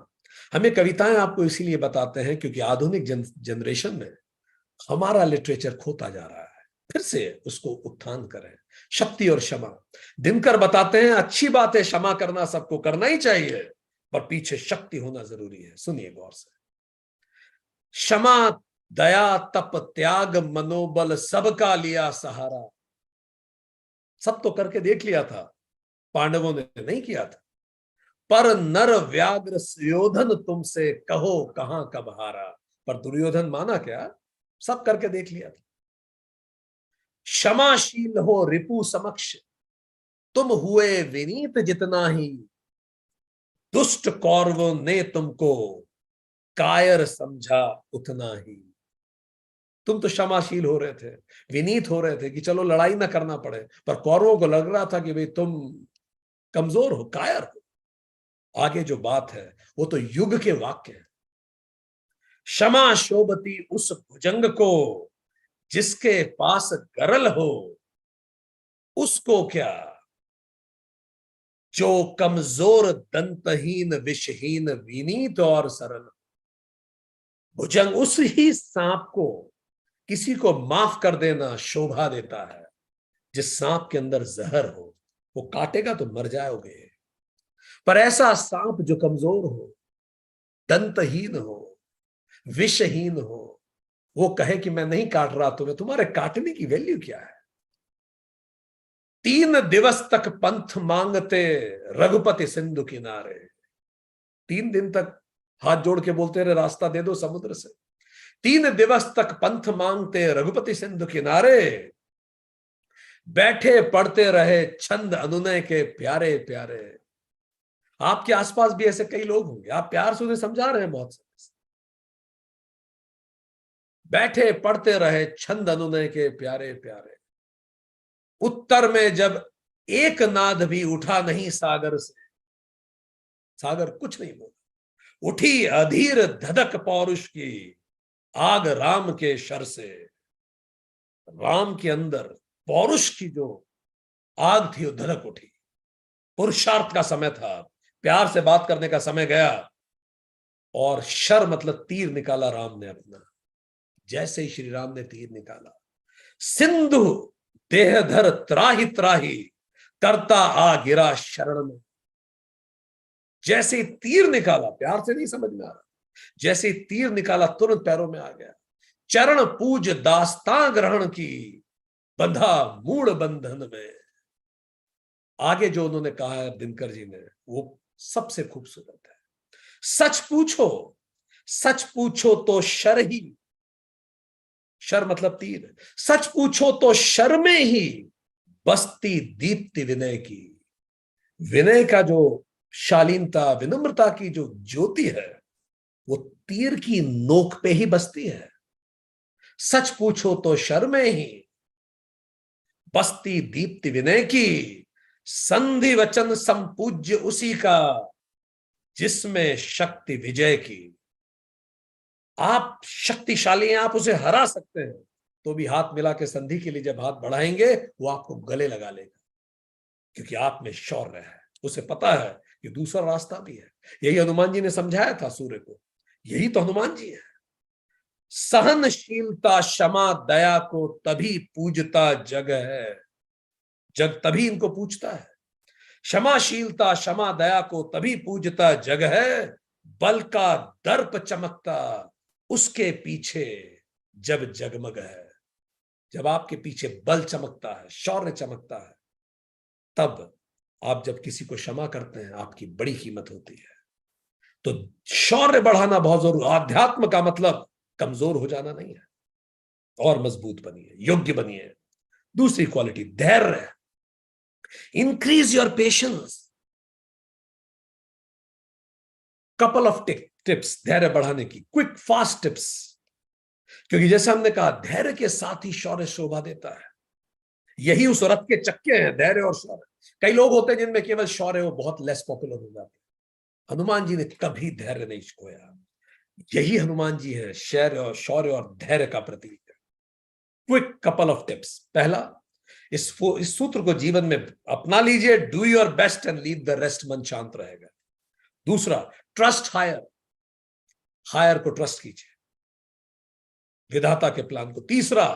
हमें कविताएं आपको इसीलिए बताते हैं क्योंकि आधुनिक जनरेशन में हमारा लिटरेचर खोता जा रहा है। फिर से उसको उत्थान करें। शक्ति और क्षमा। दिनकर बताते हैं अच्छी बात है क्षमा करना, सबको करना ही चाहिए, पर पीछे शक्ति होना जरूरी है। सुनिए गौर से। क्षमा, दया, तप, त्याग, मनोबल सबका लिया सहारा। सब तो करके देख लिया था, पांडवों ने नहीं किया था। पर नर व्याघ्र सुयोधन तुमसे कहो कहां कब हारा। पर दुर्योधन माना क्या? सब करके देख लिया था। क्षमाशील हो रिपु समक्ष, तुम हुए विनीत जितना ही। दुष्ट कौरवों ने तुमको कायर समझा उतना ही। तुम तो क्षमाशील हो रहे थे, विनीत हो रहे थे कि चलो लड़ाई ना करना पड़े, पर कौरवों को लग रहा था कि भाई तुम कमजोर हो, कायर हो। आगे जो बात है वो तो युग के वाक्य है। क्षमा शोभती उस भुजंग को, जिसके पास गरल हो। उसको क्या जो कमजोर दंतहीन विषहीन विनीत और सरल। भुजंग उस ही सांप को, किसी को माफ कर देना शोभा देता है। जिस सांप के अंदर जहर हो, वो काटेगा तो मर जाओगे। पर ऐसा सांप जो कमजोर हो, दंतहीन हो, विषहीन हो, वो कहे कि मैं नहीं काट रहा तुम्हें, तुम्हारे काटने की वैल्यू क्या है? 3 दिवस तक पंथ मांगते रघुपति सिंधु किनारे। 3 दिन तक हाथ जोड़ के बोलते रहे रास्ता दे दो समुद्र से। 3 दिवस तक पंथ मांगते रघुपति सिंधु किनारे। बैठे पढ़ते रहे छंद अनुनय के प्यारे प्यारे। आपके आसपास भी ऐसे कई लोग होंगे, आप प्यार से उन्हें समझा रहे हैं बहुत समय से। बैठे पढ़ते रहे छंद अनुनय के प्यारे प्यारे। उत्तर में जब एक नाद भी उठा नहीं सागर से। सागर कुछ नहीं बोला। उठी अधीर धधक पौरुष की, आग राम के शर से। राम के अंदर पौरुष की जो आग थी वो धधक उठी। पुरुषार्थ का समय था, प्यार से बात करने का समय गया, और शर मतलब तीर निकाला राम ने अपना। जैसे ही श्री राम ने तीर निकाला, सिंधु देहधर त्राही त्राही, तरता आ गिरा शरण में। जैसे तीर निकाला, प्यार से नहीं समझ में आ रहा, जैसे तीर निकाला तुरंत पैरों में आ गया। चरण पूज दास्तां ग्रहण की, बंधा मूड बंधन में। आगे जो उन्होंने कहा है दिनकर जी ने, वो सबसे खूबसूरत है। सच पूछो तो शर ही, शर मतलब तीर। सच पूछो तो शर में ही बसती दीप्ति विनय की। विनय का जो शालीनता, विनम्रता की जो ज्योति है, वो तीर की नोक पे ही बसती है। सच पूछो तो शर में ही बसती दीप्ति विनय की। संधि वचन संपूज्य उसी का, जिसमें शक्ति विजय की। आप शक्तिशाली हैं, आप उसे हरा सकते हैं, तो भी हाथ मिला के संधि के लिए जब हाथ बढ़ाएंगे वो आपको गले लगा लेगा, क्योंकि आप में शौर्य है, उसे पता है कि दूसरा रास्ता भी है। यही हनुमान जी ने समझाया था सूर्य को, यही तो हनुमान जी है। सहनशीलता क्षमा दया को तभी पूजता जग है, जग तभी इनको पूछता है। क्षमाशीलता क्षमा दया को तभी पूजता जग है, बल का दर्प चमकता उसके पीछे जब जगमग है। जब आपके पीछे बल चमकता है, शौर्य चमकता है, तब आप जब किसी को क्षमा करते हैं आपकी बड़ी कीमत होती है। तो शौर्य बढ़ाना बहुत जरूरी। आध्यात्म का मतलब कमजोर हो जाना नहीं है, और मजबूत बनिए, योग्य बनिए। दूसरी क्वालिटी धैर्य, increase your patience. Couple of tips धैर्य बढ़ाने की, क्विक फास्ट टिप्स, क्योंकि जैसे हमने कहा धैर्य के साथ ही शौर्य शोभा देता है। यही उस रथ के चक्के हैं, धैर्य और शौर्य। कई लोग होते हैं जिनमें केवल शौर्य वो बहुत लेस पॉपुलर हो जाते हैं। हनुमान जी ने कभी धैर्य नहीं खोया। यही हनुमान जी है शौर्य और धैर्य का प्रतीक है। Quick couple of tips. पहला, इस सूत्र को जीवन में अपना लीजिए, do your best and leave the rest, मन शांत रहेगा। दूसरा, ट्रस्ट हायर, हायर को ट्रस्ट कीजिए, विधाता के प्लान को। तीसरा,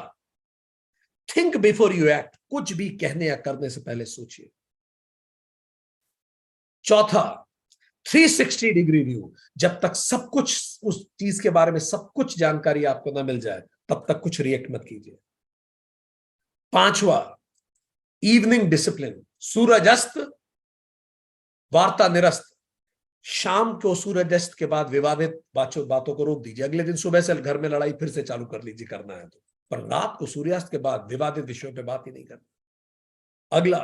थिंक बिफोर यू एक्ट, कुछ भी कहने या करने से पहले सोचिए। चौथा, 360 डिग्री व्यू, जब तक सब कुछ उस चीज के बारे में सब कुछ जानकारी आपको ना मिल जाए तब तक कुछ रिएक्ट मत कीजिए। पांचवा, इवनिंग डिसिप्लिन, सूरज अस्त वार्ता निरस्त। शाम को सूरज अस्त के बाद विवादित बातों को रोक दीजिए। अगले दिन सुबह से घर में लड़ाई फिर से चालू कर लीजिए, करना है तो, पर रात को सूर्यास्त के बाद विवादित विषयों पे बात ही नहीं करनी। अगला,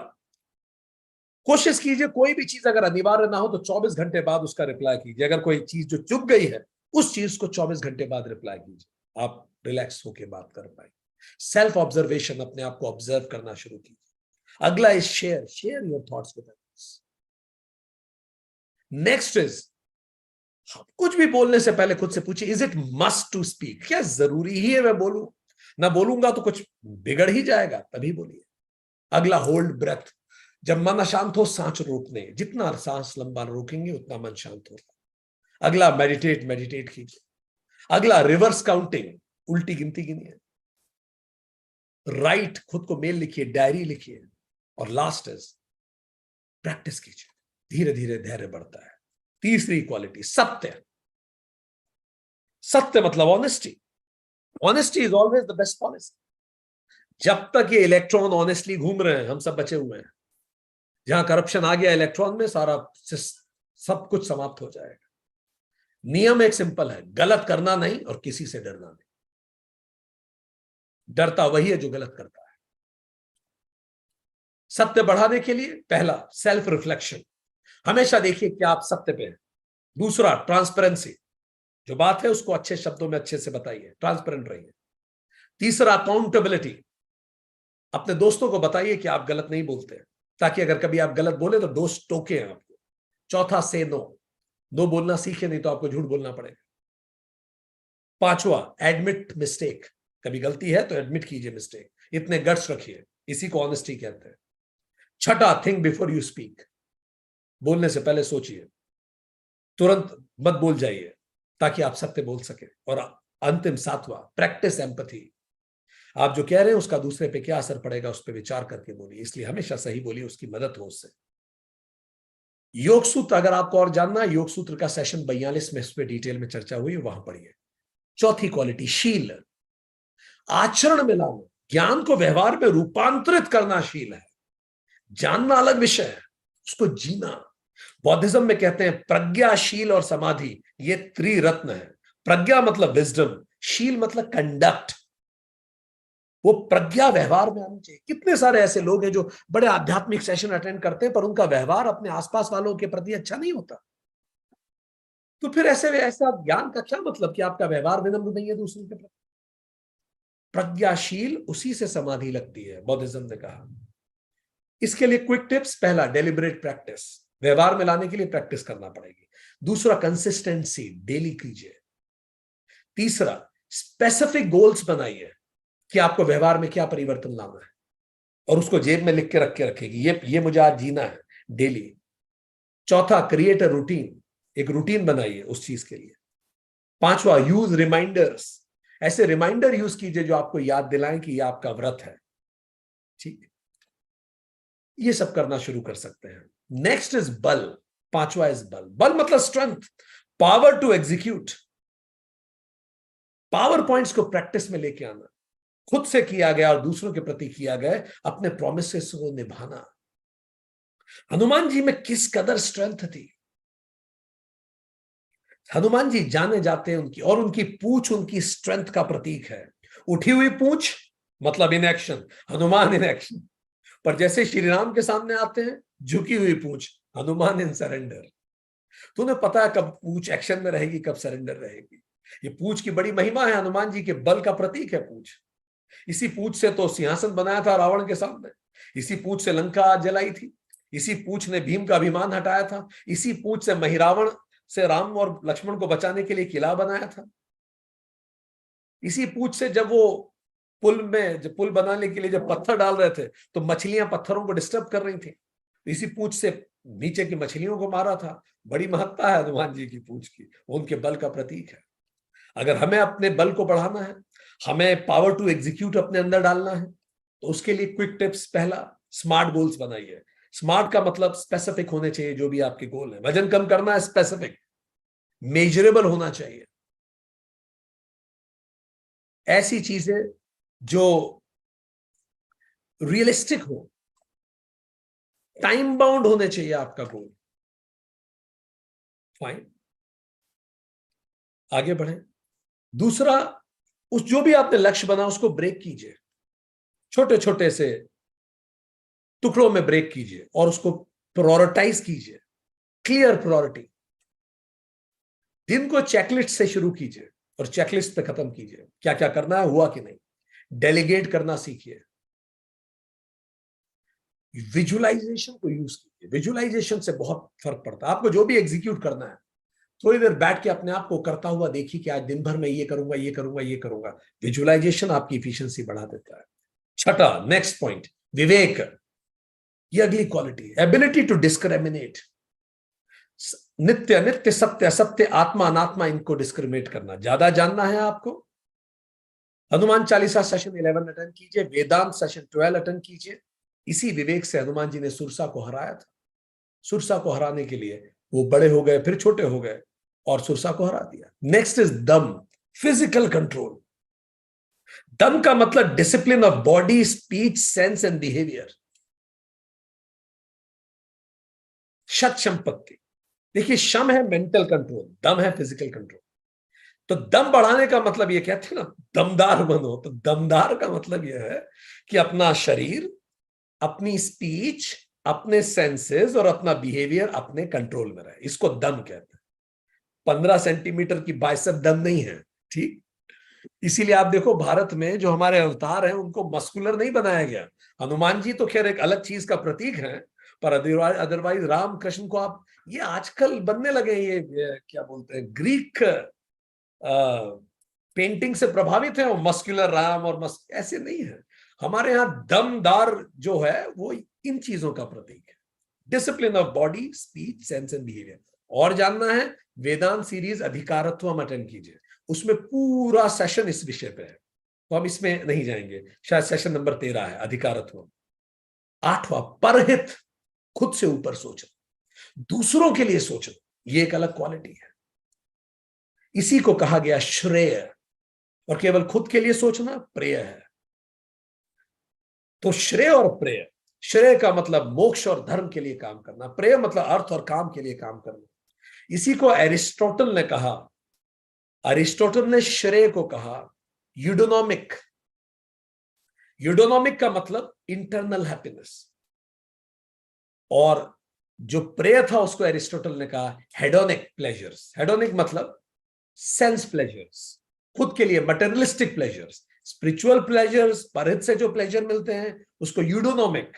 कोशिश कीजिए कोई भी चीज अगर अनिवार्य ना हो तो 24 घंटे बाद उसका रिप्लाई कीजिए। अगर कोई चीज जो चुप गई है उस चीज को 24 घंटे बाद रिप्लाई कीजिए, आप रिलैक्स होकर बात कर पाएंगे। सेल्फ ऑब्जर्वेशन, अपने आप को ऑब्जर्व करना शुरू कीजिए। अगला is share your thoughts with others. Next is, कुछ भी बोलने से पहले खुद से पूछिए, is it must to speak, क्या जरूरी ही है मैं बोलूं? ना बोलूंगा तो कुछ बिगड़ ही जाएगा, तभी बोलिए। अगला, होल्ड ब्रेथ, जब मन अशांत हो सांस रोकने, जितना सांस लंबा रोकेंगे उतना मन शांत होगा। अगला, मेडिटेट कीजिए। अगला, रिवर्स काउंटिंग, उल्टी गिनती गिनिए। राइट, खुद को मेल लिखिए, डायरी लिखिए। और लास्ट इज, प्रैक्टिस कीजिए, धीरे धीरे धैर्य बढ़ता है। तीसरी क्वालिटी, सत्य। सत्य मतलब honesty. Honesty is always the best policy. जब तक ये इलेक्ट्रॉन ऑनेस्टली घूम रहे हैं हम सब बचे हुए हैं। जहां करप्शन आ गया इलेक्ट्रॉन में, सारा सब कुछ समाप्त हो जाएगा। नियम एक सिंपल है, गलत करना नहीं और किसी से डरना नहीं। डरता वही है जो गलत करता है। सत्य बढ़ाने के लिए पहला, सेल्फ रिफ्लेक्शन, हमेशा देखिए क्या आप सत्य पे हैं। दूसरा, ट्रांसपेरेंसी, जो बात है उसको अच्छे शब्दों में अच्छे से बताइए, ट्रांसपेरेंट रहिए। तीसरा, अकाउंटेबिलिटी, अपने दोस्तों को बताइए कि आप गलत नहीं बोलते हैं, ताकि अगर कभी आप गलत बोले तो दोस्त टोके आपको। चौथा, से नो बोलना सीखे, नहीं तो आपको झूठ बोलना पड़ेगा। पांचवा, एडमिट मिस्टेक, कभी गलती है तो एडमिट कीजिए मिस्टेक, इतने गट्स रखिए, इसी को ऑनेस्टी कहते हैं। छठा, थिंक बिफोर यू स्पीक, बोलने से पहले सोचिए, तुरंत मत बोल जाइए, ताकि आप सत्य बोल सके। और अंतिम सातवां, प्रैक्टिस एम्पैथी, आप जो कह रहे हैं उसका दूसरे पे क्या असर पड़ेगा उस पर विचार करके बोलिए, इसलिए हमेशा सही बोलिए, उसकी मदद हो उससे। योग सूत्र, अगर आपको और जानना है, योग सूत्र का सेशन 42 में इस पे डिटेल में चर्चा हुई, वहां पढ़िए। चौथी क्वालिटी, शील, आचरण में लाना, ज्ञान को व्यवहार में रूपांतरित करना शील है। जानना अलग विषय है, उसको जीना। बौद्धिज्म में कहते हैं प्रज्ञाशील और समाधि ये त्रिरत्न है। प्रज्ञा मतलब विजडम, शील मतलब कंडक्ट, वो प्रज्ञा व्यवहार में आनी चाहिए। कितने सारे ऐसे लोग हैं जो बड़े आध्यात्मिक सेशन अटेंड करते हैं पर उनका व्यवहार अपने आसपास वालों के प्रति अच्छा नहीं होता। तो फिर ऐसा ज्ञान का क्या मतलब कि आपका व्यवहार विनम्र नहीं है दूसरों के प्रति। प्रज्ञाशील, उसी से समाधि लगती है, बौद्धिज्म ने कहा। इसके लिए क्विक टिप्स, पहला, डेलिबरेट प्रैक्टिस, व्यवहार में लाने के लिए प्रैक्टिस करना पड़ेगी। दूसरा, कंसिस्टेंसी, डेली कीजिए। तीसरा, स्पेसिफिक गोल्स बनाइए कि आपको व्यवहार में क्या परिवर्तन लाना है और उसको जेब में लिख के रखेगी, ये मुझे आज जीना है डेली। चौथा, क्रिएट अ रूटीन, एक रूटीन बनाइए उस चीज के लिए। पांचवा, यूज रिमाइंडर्स, ऐसे रिमाइंडर यूज कीजिए जो आपको याद दिलाएं कि ये आपका व्रत है। ठीक, ये सब करना शुरू कर सकते हैं। नेक्स्ट इज बल, पांचवा इज बल। बल मतलब strength, power to execute, power points को प्रैक्टिस में लेके आना, खुद से किया गया और दूसरों के प्रति किया गया अपने प्रोमिसेस को निभाना। हनुमान जी में किस कदर स्ट्रेंथ थी। हनुमान जी जाने जाते हैं उनकी, और उनकी पूंछ उनकी स्ट्रेंथ का प्रतीक है। उठी हुई पूंछ मतलब in action, Hanuman in action. पर जैसे श्री राम के सामने आते हैं, झुकी हुई पूंछ, हनुमान इन सरेंडर। तुम्हें पता है कब पूंछ एक्शन में रहेगी, कब सरेंडर रहेगी। ये पूंछ की बड़ी महिमा है, हनुमान जी के बल का प्रतीक है पूंछ। इसी पूंछ से तो सिंहासन बनाया था रावण के सामने, इसी पूंछ से लंका जलाई थी, इसी पूंछ ने भीम का अभिमान हटाया था, इसी पूंछ से महिरावण से राम और लक्ष्मण को बचाने के लिए किला बनाया था। इसी पूंछ से जब वो पुल बनाने के लिए जब पत्थर डाल रहे थे तो मछलियां पत्थरों को डिस्टर्ब कर रही थी, इसी पूंछ से नीचे की मछलियों को मारा था। बड़ी महत्ता है हनुमान जी की पूंछ की, उनके बल का प्रतीक है। अगर हमें अपने बल को बढ़ाना है, हमें पावर टू एग्जीक्यूट अपने अंदर डालना है, तो उसके लिए क्विक टिप्स। पहला, स्मार्ट गोल्स बनाइए। स्मार्ट का मतलब स्पेसिफिक होने चाहिए, जो भी आपके गोल है। वजन कम करना है, स्पेसिफिक, मेजरेबल होना चाहिए। ऐसी चीजें जो रियलिस्टिक हो, टाइम बाउंड होने चाहिए आपका गोल। फाइन, आगे बढ़े। दूसरा, उस जो भी आपने लक्ष्य बना उसको ब्रेक कीजिए, छोटे छोटे से टुकड़ों में ब्रेक कीजिए और उसको प्रायोरिटाइज कीजिए। Clear priority. दिन को चेकलिस्ट से शुरू कीजिए और चेकलिस्ट पे खत्म कीजिए, क्या क्या करना है, हुआ कि नहीं। डेलीगेट करना सीखिए। विजुअलाइजेशन को यूज कीजिए, विजुअलाइजेशन से बहुत फर्क पड़ता है। आपको जो भी एग्जीक्यूट करना है, थोड़ी देर बैठ के अपने आप को करता हुआ देखिए कि आज दिन भर में ये करूंगा, ये करूंगा, ये करूंगा। विजुअलाइजेशन आपकी इफिशिएंसी बढ़ा देता है। छठा, नेक्स्ट पॉइंट, विवेक। ये अगली क्वालिटी, एबिलिटी टू डिस्क्रिमिनेट। नित्य नित्य, सत्य असत्य, आत्मा अनात्मा, इनको डिस्क्रिमिनेट करना। ज्यादा जानना है आपको, हनुमान चालीसा सेशन 11 अटेंड कीजिए, वेदांत सेशन 12 अटेंड कीजिए। इसी विवेक से हनुमान जी ने सुरसा को हराया था। सुरसा को हराने के लिए वो बड़े हो गए, फिर छोटे हो गए और सुरसा को हरा दिया। नेक्स्ट इज दम, फिजिकल कंट्रोल। दम का मतलब discipline of body, speech, sense and behaviour. शत संपत्ति। देखिए, शम है मेंटल कंट्रोल, दम है फिजिकल कंट्रोल। तो दम बढ़ाने का मतलब ये कहते हैं ना, दमदार बनो। तो दमदार का मतलब यह है कि अपना शरीर, अपनी स्पीच, अपने सेंसेस और अपना बिहेवियर अपने कंट्रोल में रहे, इसको दम कहते हैं। 15 सेंटीमीटर की बाइसेप दम नहीं है, ठीक। इसीलिए आप देखो, भारत में जो हमारे अवतार हैं उनको मस्कुलर नहीं बनाया गया। हनुमान जी तो खैर एक अलग चीज का प्रतीक है, पर अदरवाइज राम कृष्ण को आप, ये आजकल बनने लगे, ये क्या बोलते हैं, ग्रीक पेंटिंग से प्रभावित है, वो मस्कुलर राम और ऐसे नहीं है। हमारे यहाँ दमदार जो है वो इन चीजों का प्रतीक है। Discipline of body, speech, sense and behaviour. और जानना है, वेदांत सीरीज अधिकारत्वम अटेंड कीजिए, उसमें पूरा सेशन इस विषय पे है, तो हम इसमें नहीं जाएंगे। शायद सेशन नंबर 13 है, अधिकारत्वम। आठवां, परहित, खुद से ऊपर सोचना, दूसरों के लिए सोचना, ये एक अलग क्वालिटी है। इसी को कहा गया श्रेय, और केवल खुद के लिए सोचना प्रेय है। तो श्रेय और प्रेय, श्रेय का मतलब मोक्ष और धर्म के लिए काम करना, प्रेय मतलब अर्थ और काम के लिए काम करना। इसी को एरिस्टोटल ने कहा, अरिस्टोटल ने श्रेय को कहा यूडोनोमिक। यूडोनोमिक का मतलब इंटरनल हैप्पीनेस, और जो प्रेय था उसको एरिस्टोटल ने कहा हेडोनिक प्लेजर्स। हेडोनिक मतलब सेंस प्लेजर्स, खुद के लिए मटेरियलिस्टिक प्लेजर्स। स्पिरिचुअल प्लेजर्स, परहित से जो प्लेजर मिलते हैं उसको यूडोनोमिक,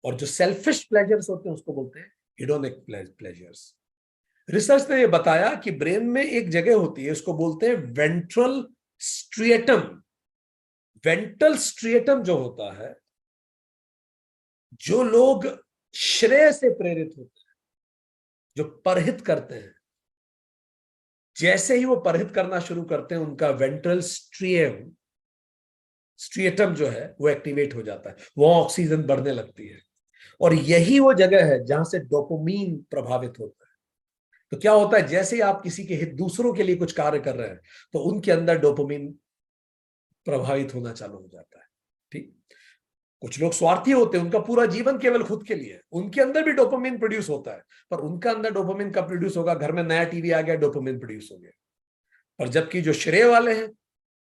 और जो सेल्फिश प्लेजर्स होते हैं उसको बोलते हैं हिडोनिक प्लेजर्स। रिसर्च ने यह बताया कि ब्रेन में एक जगह होती है, उसको बोलते हैं वेंट्रल स्ट्रिएटम। वेंट्रल स्ट्रिएटम जो होता है, जो लोग श्रेय से प्रेरित होते हैं, जो परहित करते हैं, जैसे ही वो परहित करना शुरू करते हैं, उनका वेंट्रल स्ट्रिएटम जो है वो एक्टिवेट हो जाता है, वो ऑक्सीजन बढ़ने लगती है। और यही वो जगह है जहां से डोपामीन प्रभावित होता है। तो क्या होता है, जैसे ही आप किसी के हित, दूसरों के लिए कुछ कार्य कर रहे हैं, तो उनके अंदर डोपामीन प्रभावित होना चालू हो जाता है। ठीक। कुछ लोग स्वार्थी होते हैं, उनका पूरा जीवन केवल खुद के लिए है, उनके अंदर भी डोपामिन प्रोड्यूस होता है, पर उनका अंदर डोपामिन कब प्रोड्यूस होगा, घर में नया टीवी आ गया, डोपामिन प्रोड्यूस हो गया। और जबकि जो श्रेय वाले हैं,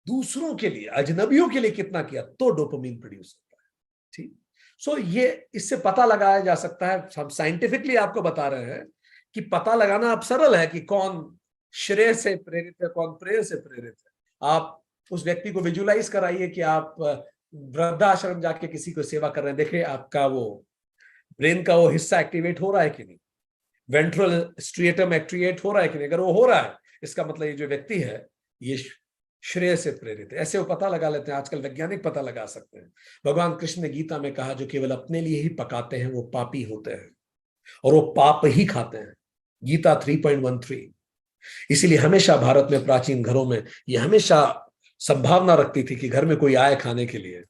दूसरों के लिए, अजनबियों के लिए कितना किया, तो डोपामिन प्रोड्यूस होता है। ठीक। सो ये इससे पता लगाया जा सकता है, हम साइंटिफिकली आपको बता रहे हैं कि पता लगाना अब सरल है कि कौन श्रेय से प्रेरित है, कौन प्रेय से प्रेरित है। आप उस व्यक्ति को विजुलाइज कराइए कि आप वृद्धाश्रम जाके किसी को सेवा कर रहे हैं, देखिए आपका वो ब्रेन का वो हिस्सा एक्टिवेट हो रहा है कि नहीं, वेंट्रल स्ट्रिएटम एक्टिवेट हो रहा है कि नहीं। अगर वो हो रहा है, इसका मतलब ये जो व्यक्ति है ये श्रेय से प्रेरित है। ऐसे वो पता लगा लेते हैं, आजकल वैज्ञानिक पता लगा सकते हैं। भगवान कृष्ण ने गीता में कहा, जो केवल अपने लिए ही पकाते हैं वो पापी होते हैं, और वो पाप ही खाते हैं। गीता 3.13। इसीलिए हमेशा भारत में प्राचीन घरों में ये हमेशा संभावना रखती थी कि घर में कोई आए खाने के लिए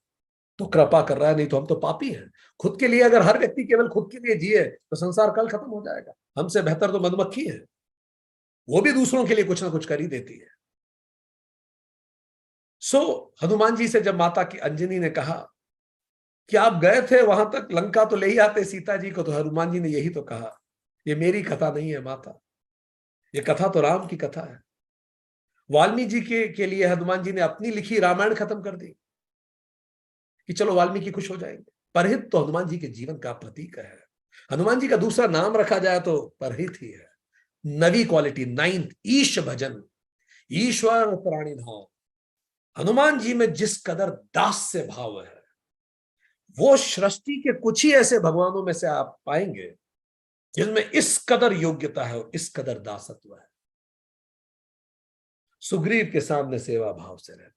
तो कृपा कर रहा है, नहीं तो हम तो पापी हैं। खुद के लिए अगर हर व्यक्ति केवल खुद के लिए जिए तो संसार कल खत्म हो जाएगा। हमसे बेहतर तो मधुमक्खी है, वो भी दूसरों के लिए कुछ ना कुछ कर ही देती है। हनुमान जी से जब माता की अंजनी ने कहा कि आप गए थे वहां तक, लंका तो ले ही आते सीता जी को, तो हनुमान जी ने यही तो कहा, ये मेरी कथा नहीं है माता, ये कथा तो राम की कथा है। वाल्मीकि जी के लिए हनुमान जी ने अपनी लिखी रामायण खत्म कर दी कि चलो वाल्मीकि खुश हो जाएंगे। परहित तो हनुमान जी के जीवन का प्रतीक है। हनुमान जी का दूसरा नाम रखा जाए तो परहित ही है। नवी क्वालिटी, नाइन्थ, ईश भजन, ईश्वर प्राणिधाम। हनुमान जी में जिस कदर दास्य भाव है, वो सृष्टि के कुछ ही ऐसे भगवानों में से आप पाएंगे जिनमें इस कदर योग्यता है और इस कदर दासत्व है। सुग्रीव के सामने सेवा भाव से रहते हैं,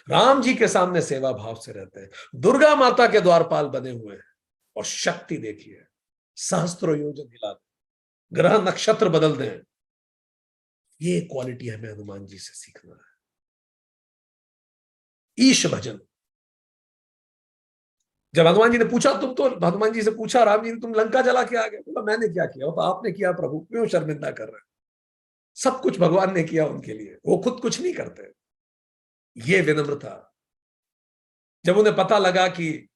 राम जी के सामने सेवा भाव से रहते हैं, दुर्गा माता के द्वारपाल बने हुए हैं, और शक्ति देखिए, सहस्त्रों योजन हिला दें, ग्रह नक्षत्र बदल दें। ये क्वालिटी हमें हनुमान जी से सीखना है। ईश भजन। जब हनुमान जी ने पूछा, तुम तो, हनुमान जी से पूछा राम जी ने, तुम लंका जला के आ गए। बोला मैंने क्या किया, वो तो आपने किया प्रभु, क्यों शर्मिंदा कर रहे हैं। सब कुछ भगवान ने किया उनके लिए, वो खुद कुछ नहीं करते। ये विनम्रता। जब उन्हें पता लगा कि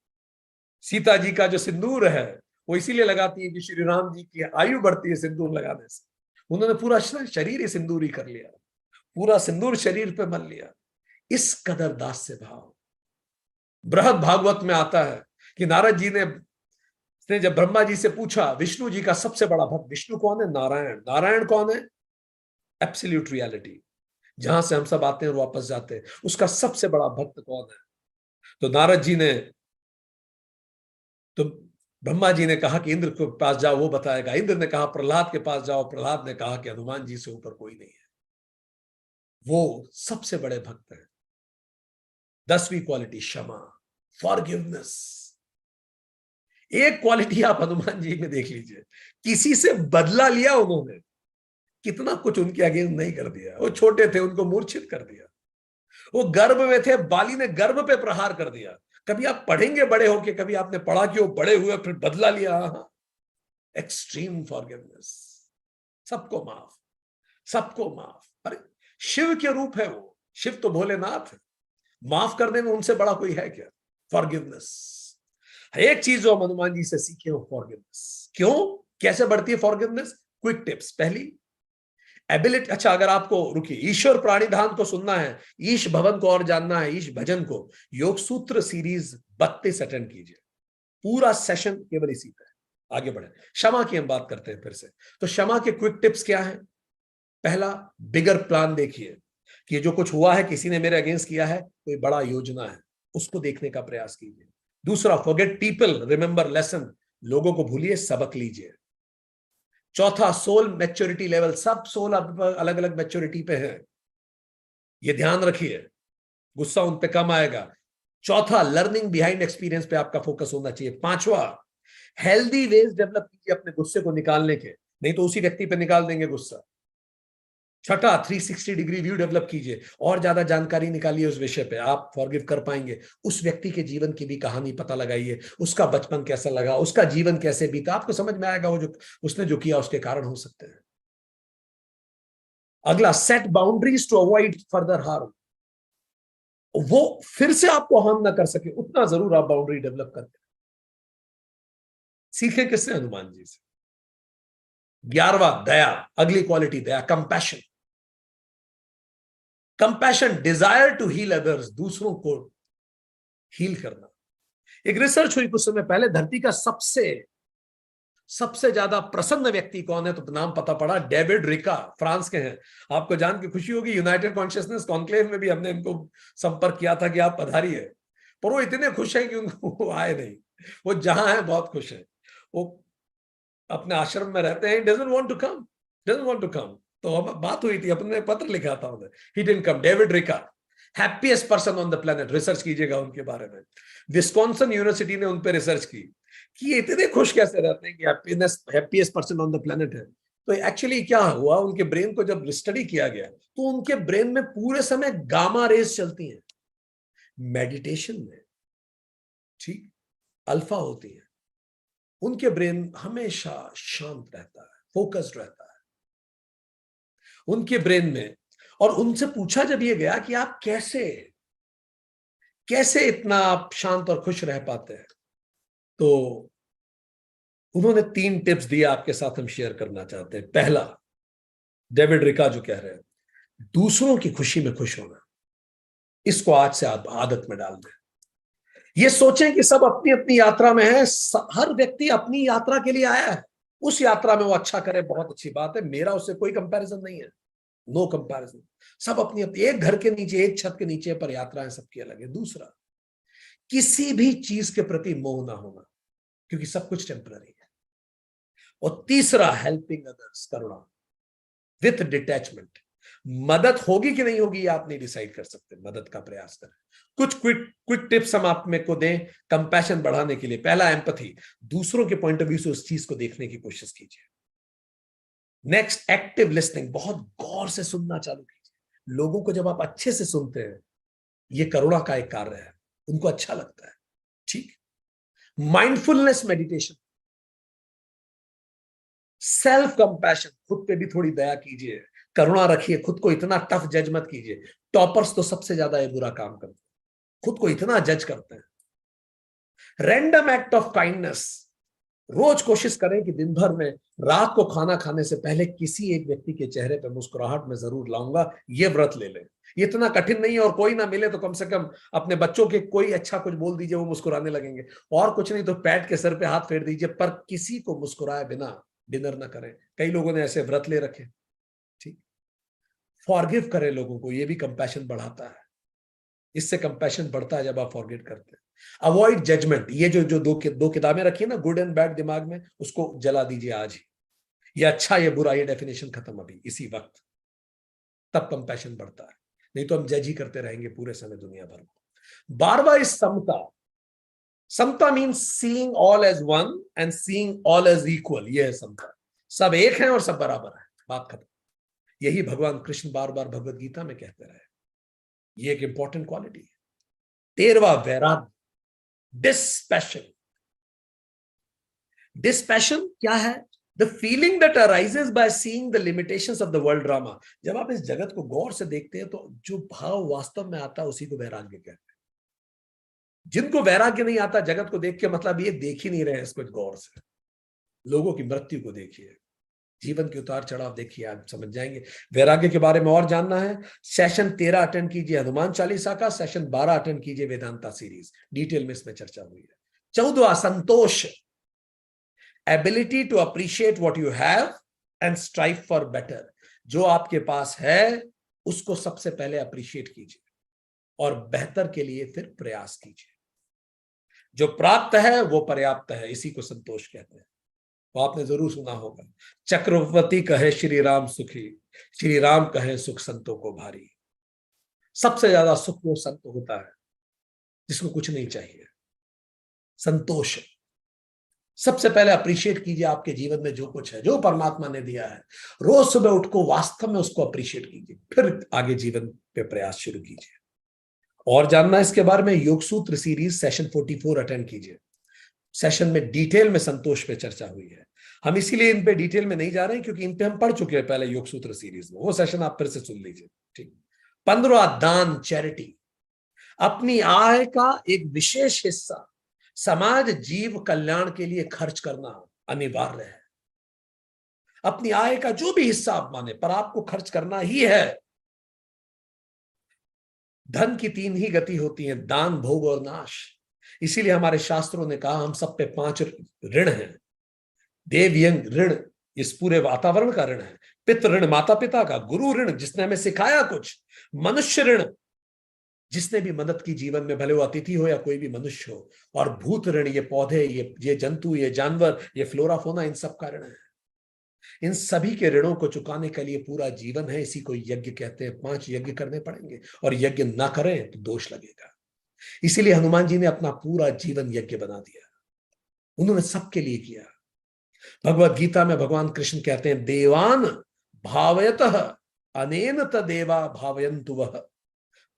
सीता जी का जो सिंदूर है वो इसीलिए लगाती है कि श्री राम जी की आयु बढ़ती है सिंदूर लगाने से, उन्होंने पूरा शरीर ही सिंदूर ही कर लिया, पूरा सिंदूर शरीर पे मल लिया। इस कदर दास्य भाव। बृहद भागवत में आता है कि नारद जी ने जब ब्रह्मा जी से पूछा, विष्णु जी का सबसे बड़ा भक्त, विष्णु कौन है, नारायण। नारायण कौन है, एब्सोल्यूट रियलिटी, जहां से हम सब आते हैं और वापस जाते हैं, उसका सबसे बड़ा भक्त कौन है। तो नारद जी ने, तो ब्रह्मा जी ने कहा कि इंद्र के पास जाओ, वो बताएगा। इंद्र ने कहा प्रहलाद के पास जाओ, प्रहलाद ने कहा कि हनुमान जी से ऊपर कोई नहीं है, वो सबसे बड़े भक्त हैं। 10वीं क्वालिटी, क्षमा, फॉरगिवनेस। एक क्वालिटी आप हनुमान जी में देख लीजिए, किसी से बदला लिया उन्होंने, कितना कुछ उनके अगेंस्ट नहीं कर दिया। वो छोटे थे, उनको मूर्छित कर दिया। वो गर्भ में थे, बाली ने गर्भ पे प्रहार कर दिया। कभी आप पढ़ेंगे बड़े होके, कभी आपने पढ़ा कि वो बड़े हुए फिर बदला लिया। एक्सट्रीम फॉरगिवनेस, सबको माफ, सबको माफ। अरे शिव के रूप है वो, शिव तो भोलेनाथ है, माफ करने में उनसे बड़ा कोई है क्या। फॉरगिवनेस, एक चीज जो हम हनुमान जी से सीखे हो, फॉरगिवनेस। क्यों, कैसे बढ़ती है फॉरगिवनेस। Quick tips. पहली एबिलिटी, अच्छा अगर आपको, रुकिए, ईश्वर प्राणिधान को सुनना है, ईश भवन को और जानना है, ईश भजन को, योग सूत्र सीरीज 32 अटेंड कीजिए, पूरा सेशन केवल इसी पे। आगे बढ़े, क्षमा की हम बात करते हैं फिर से। तो क्षमा के क्विक टिप्स क्या है। पहला, बिगर प्लान देखिए कि जो कुछ हुआ है, किसी ने मेरे अगेंस्ट किया है, कोई बड़ा योजना है, उसको देखने का प्रयास कीजिए। दूसरा, फॉरगेट पीपल, रिमेंबर लेसन, लोगों को भूलिए, सबक लीजिए। चौथा, सोल मैच्योरिटी लेवल, सब सोल अलग अलग मैच्योरिटी पे है, ये ध्यान रखिए, गुस्सा उन पे कम आएगा। चौथा, लर्निंग बिहाइंड एक्सपीरियंस पे आपका फोकस होना चाहिए। पांचवा, हेल्दी वेज डेवलप कीजिए अपने गुस्से को निकालने के, नहीं तो उसी व्यक्ति पे निकाल देंगे गुस्सा। छठा, 360 डिग्री व्यू डेवलप कीजिए, और ज्यादा जानकारी निकालिए उस विषय पे, आप फॉरगिव कर पाएंगे। उस व्यक्ति के जीवन की भी कहानी पता लगाइए, उसका बचपन कैसा लगा, उसका जीवन कैसे बीता, आपको समझ में आएगा वो जो उसने जो किया उसके कारण हो सकते हैं। अगला, set boundaries to avoid further harm, वो फिर से आपको हार्म ना कर सके उतना जरूर आप बाउंड्री डेवलप करते हैं। सीखे किससे? हनुमान जी से। 11वां, दया, अगली क्वालिटी दया, compassion. Compassion, desire to heal others, दूसरों को हील करना। एक रिसर्च हुई कुछ समय पहले, धरती का सबसे सबसे ज्यादा प्रसन्न व्यक्ति कौन है, तो नाम पता पड़ा, डेविड रिका, फ्रांस के हैं। आपको जान के खुशी होगी, यूनाइटेड कॉन्शियसनेस कॉन्क्लेव में भी हमने इनको संपर्क किया था कि आप पधारिए, पर वो इतने खुश हैं कि उनको वो आए नहीं। वो जहां है बहुत खुश है, वो अपने आश्रम में रहते हैं, doesn't want to come, doesn't want to come. तो हम बात हुई थी, अपने पत्र लिखा था उन्हें, he didn't come. David Rica, happiest person on the planet, research कीजिएगा उनके बारे में। विस्कॉन्सन यूनिवर्सिटी ने उन पर रिसर्च की कि ये इतने खुश कैसे रहते हैं कि happiest person on the planet है। तो एक्चुअली क्या हुआ, उनके ब्रेन को जब स्टडी किया गया तो उनके ब्रेन में पूरे समय गामा रेज चलती हैं मेडिटेशन में, ठीक, अल्फा होती है, उनके ब्रेन हमेशा शांत रहता है, फोकस्ड रहता है उनके ब्रेन में। और उनसे पूछा जब ये गया कि आप कैसे कैसे इतना आप शांत और खुश रह पाते हैं, तो उन्होंने 3 टिप्स दिए, आपके साथ हम शेयर करना चाहते हैं। पहला, डेविड रिका जो कह रहे हैं, दूसरों की खुशी में खुश होना, इसको आज से आप आदत में डाल दें। ये सोचें कि सब अपनी अपनी यात्रा में है, हर व्यक्ति अपनी यात्रा के लिए आया है, उस यात्रा में वो अच्छा करे, बहुत अच्छी बात है, मेरा उससे कोई कंपैरिजन नहीं है, नो कंपैरिजन। सब अपनी अपनी, एक घर के नीचे, एक छत के नीचे पर यात्राएं सबकी अलग है। दूसरा, किसी भी चीज के प्रति मोह ना होना, क्योंकि सब कुछ टेम्पररी है। और तीसरा, helping others, Karuna with detachment. मदद होगी कि नहीं होगी ये आप नहीं डिसाइड कर सकते, मदद का प्रयास करें। कुछ क्विक क्विक टिप्स हम आप में को दें कंपैशन बढ़ाने के लिए। पहला, एम्पैथी, दूसरों के पॉइंट ऑफ व्यू से उस चीज को देखने की कोशिश कीजिए। नेक्स्ट, एक्टिव लिसनिंग, बहुत गौर से सुनना चालू कीजिए। लोगों को जब आप अच्छे से सुनते हैं, ये करुणा का एक कार्य है, उनको अच्छा लगता है, ठीक। माइंडफुलनेस मेडिटेशन, सेल्फ कंपैशन, खुद पे भी थोड़ी दया कीजिए, करुणा रखिए, खुद को इतना टफ जज मत कीजिए। टॉपर्स तो सबसे ज्यादा ये बुरा काम करते हैं, खुद को इतना जज करते हैं। रैंडम एक्ट ऑफ काइंडनेस, रोज कोशिश करें कि दिन भर में रात को खाना खाने से पहले किसी एक व्यक्ति के चेहरे पर मुस्कुराहट में जरूर लाऊंगा, ये व्रत ले लें। ये इतना कठिन नहीं है, और कोई ना मिले तो कम से कम अपने बच्चों के कोई अच्छा कुछ बोल दीजिए, वो मुस्कुराने लगेंगे। और कुछ नहीं तो पैट के सर पे हाथ फेर दीजिए, पर किसी को मुस्कुराए बिना डिनर ना करें। कई लोगों ने ऐसे व्रत ले रखे, ठीक। फॉरगिव करें लोगों को, ये भी कंपैशन बढ़ाता है, इससे कंपैशन बढ़ता है जब आप फॉरगिव करते हैं। अवॉइड जजमेंट, ये जो जो दो किताबें रखी है ना, गुड एंड बैड, दिमाग में उसको जला दीजिए आज ही। ये अच्छा ये बुरा, ये डेफिनेशन खत्म अभी इसी वक्त, तब कंपैशन बढ़ता है। नहीं तो हम जज ही करते रहेंगे पूरे समय दुनिया भर को। 12वां इज समता। समता means seeing all as one and seeing all as equal, ये है समता। सब एक हैं और सब बराबर है, बात खत्म। यही भगवान कृष्ण बार बार भगवत गीता में कहते रहे, ये एक इंपॉर्टेंट क्वालिटी है। 13वां, वैराग्य, डिस्पैशन। डिस्पैशन क्या है? The feeling that arises by seeing the limitations of the world drama. जब आप इस जगत को गौर से देखते हैं तो जो भाव वास्तव में आता है उसी को वैराग्य कहते हैं। जिनको वैराग्य नहीं आता जगत को देख के, मतलब ये देख ही नहीं रहे इसको गौर से। लोगों की मृत्यु को देखिए, जीवन के उतार चढ़ाव देखिए, आप समझ जाएंगे। वैराग्य के बारे में और जानना है, सेशन 13 अटेंड कीजिए हनुमान चालीसा का, सेशन 12 अटेंड कीजिए वेदांता सीरीज, डिटेल में इसमें चर्चा हुई है। 14वां, संतोष, ability to appreciate what you have and strive for better. जो आपके पास है उसको सबसे पहले अप्रिशिएट कीजिए और बेहतर के लिए फिर प्रयास कीजिए। जो प्राप्त है वो पर्याप्त है, इसी को संतोष कहते हैं। वो आपने जरूर सुना होगा, चक्रवर्ती कहे श्री राम सुखी, श्री राम कहे सुख संतों को भारी। सबसे ज्यादा सुख वो संत होता है जिसको कुछ नहीं चाहिए, संतोष। सबसे पहले अप्रिशिएट कीजिए आपके जीवन में जो कुछ है, जो परमात्मा ने दिया है। रोज सुबह उठ को वास्तव में उसको अप्रिशिएट कीजिए, फिर आगे जीवन पे प्रयास शुरू कीजिए। और जानना इसके बारे में, योग सूत्र सीरीज सेशन 44 अटेंड कीजिए। सेशन में डिटेल में संतोष पे चर्चा हुई है। हम इसीलिए इन पे डिटेल में नहीं जा रहे हैं क्योंकि इन पे हम पढ़ चुके हैं पहले योग सूत्र सीरीज में, वो सेशन आप फिर से सुन लीजिए। ठीक। 15, दान, चैरिटी। अपनी आय का एक विशेष हिस्सा समाज जीव कल्याण के लिए खर्च करना अनिवार्य है। अपनी आय का जो भी हिस्सा आप माने, पर आपको खर्च करना ही है। धन की 3 ही गति होती है, दान, भोग और नाश। इसीलिए हमारे शास्त्रों ने कहा हम सब पे 5 ऋण हैं। देव यंग ऋण इस पूरे वातावरण का ऋण है, पितृ ऋण माता पिता का, गुरु ऋण जिसने हमें सिखाया कुछ, मनुष्य ऋण जिसने भी मदद की जीवन में, भले वो अतिथि हो या कोई भी मनुष्य हो, और भूत ऋण ये पौधे, ये जंतु, ये जानवर, ये फ्लोरा फोना, इन सब का ऋण है। इन सभी के ऋणों को चुकाने के लिए पूरा जीवन है, इसी को यज्ञ कहते हैं। 5 यज्ञ करने पड़ेंगे और यज्ञ ना करें तो दोष लगेगा। इसीलिए हनुमान जी ने अपना पूरा जीवन यज्ञ बना दिया, उन्होंने सबके लिए किया। भगवत गीता में भगवान कृष्ण कहते हैं, देवान भावयतः अनेन तदेवा भावयन्तु वह,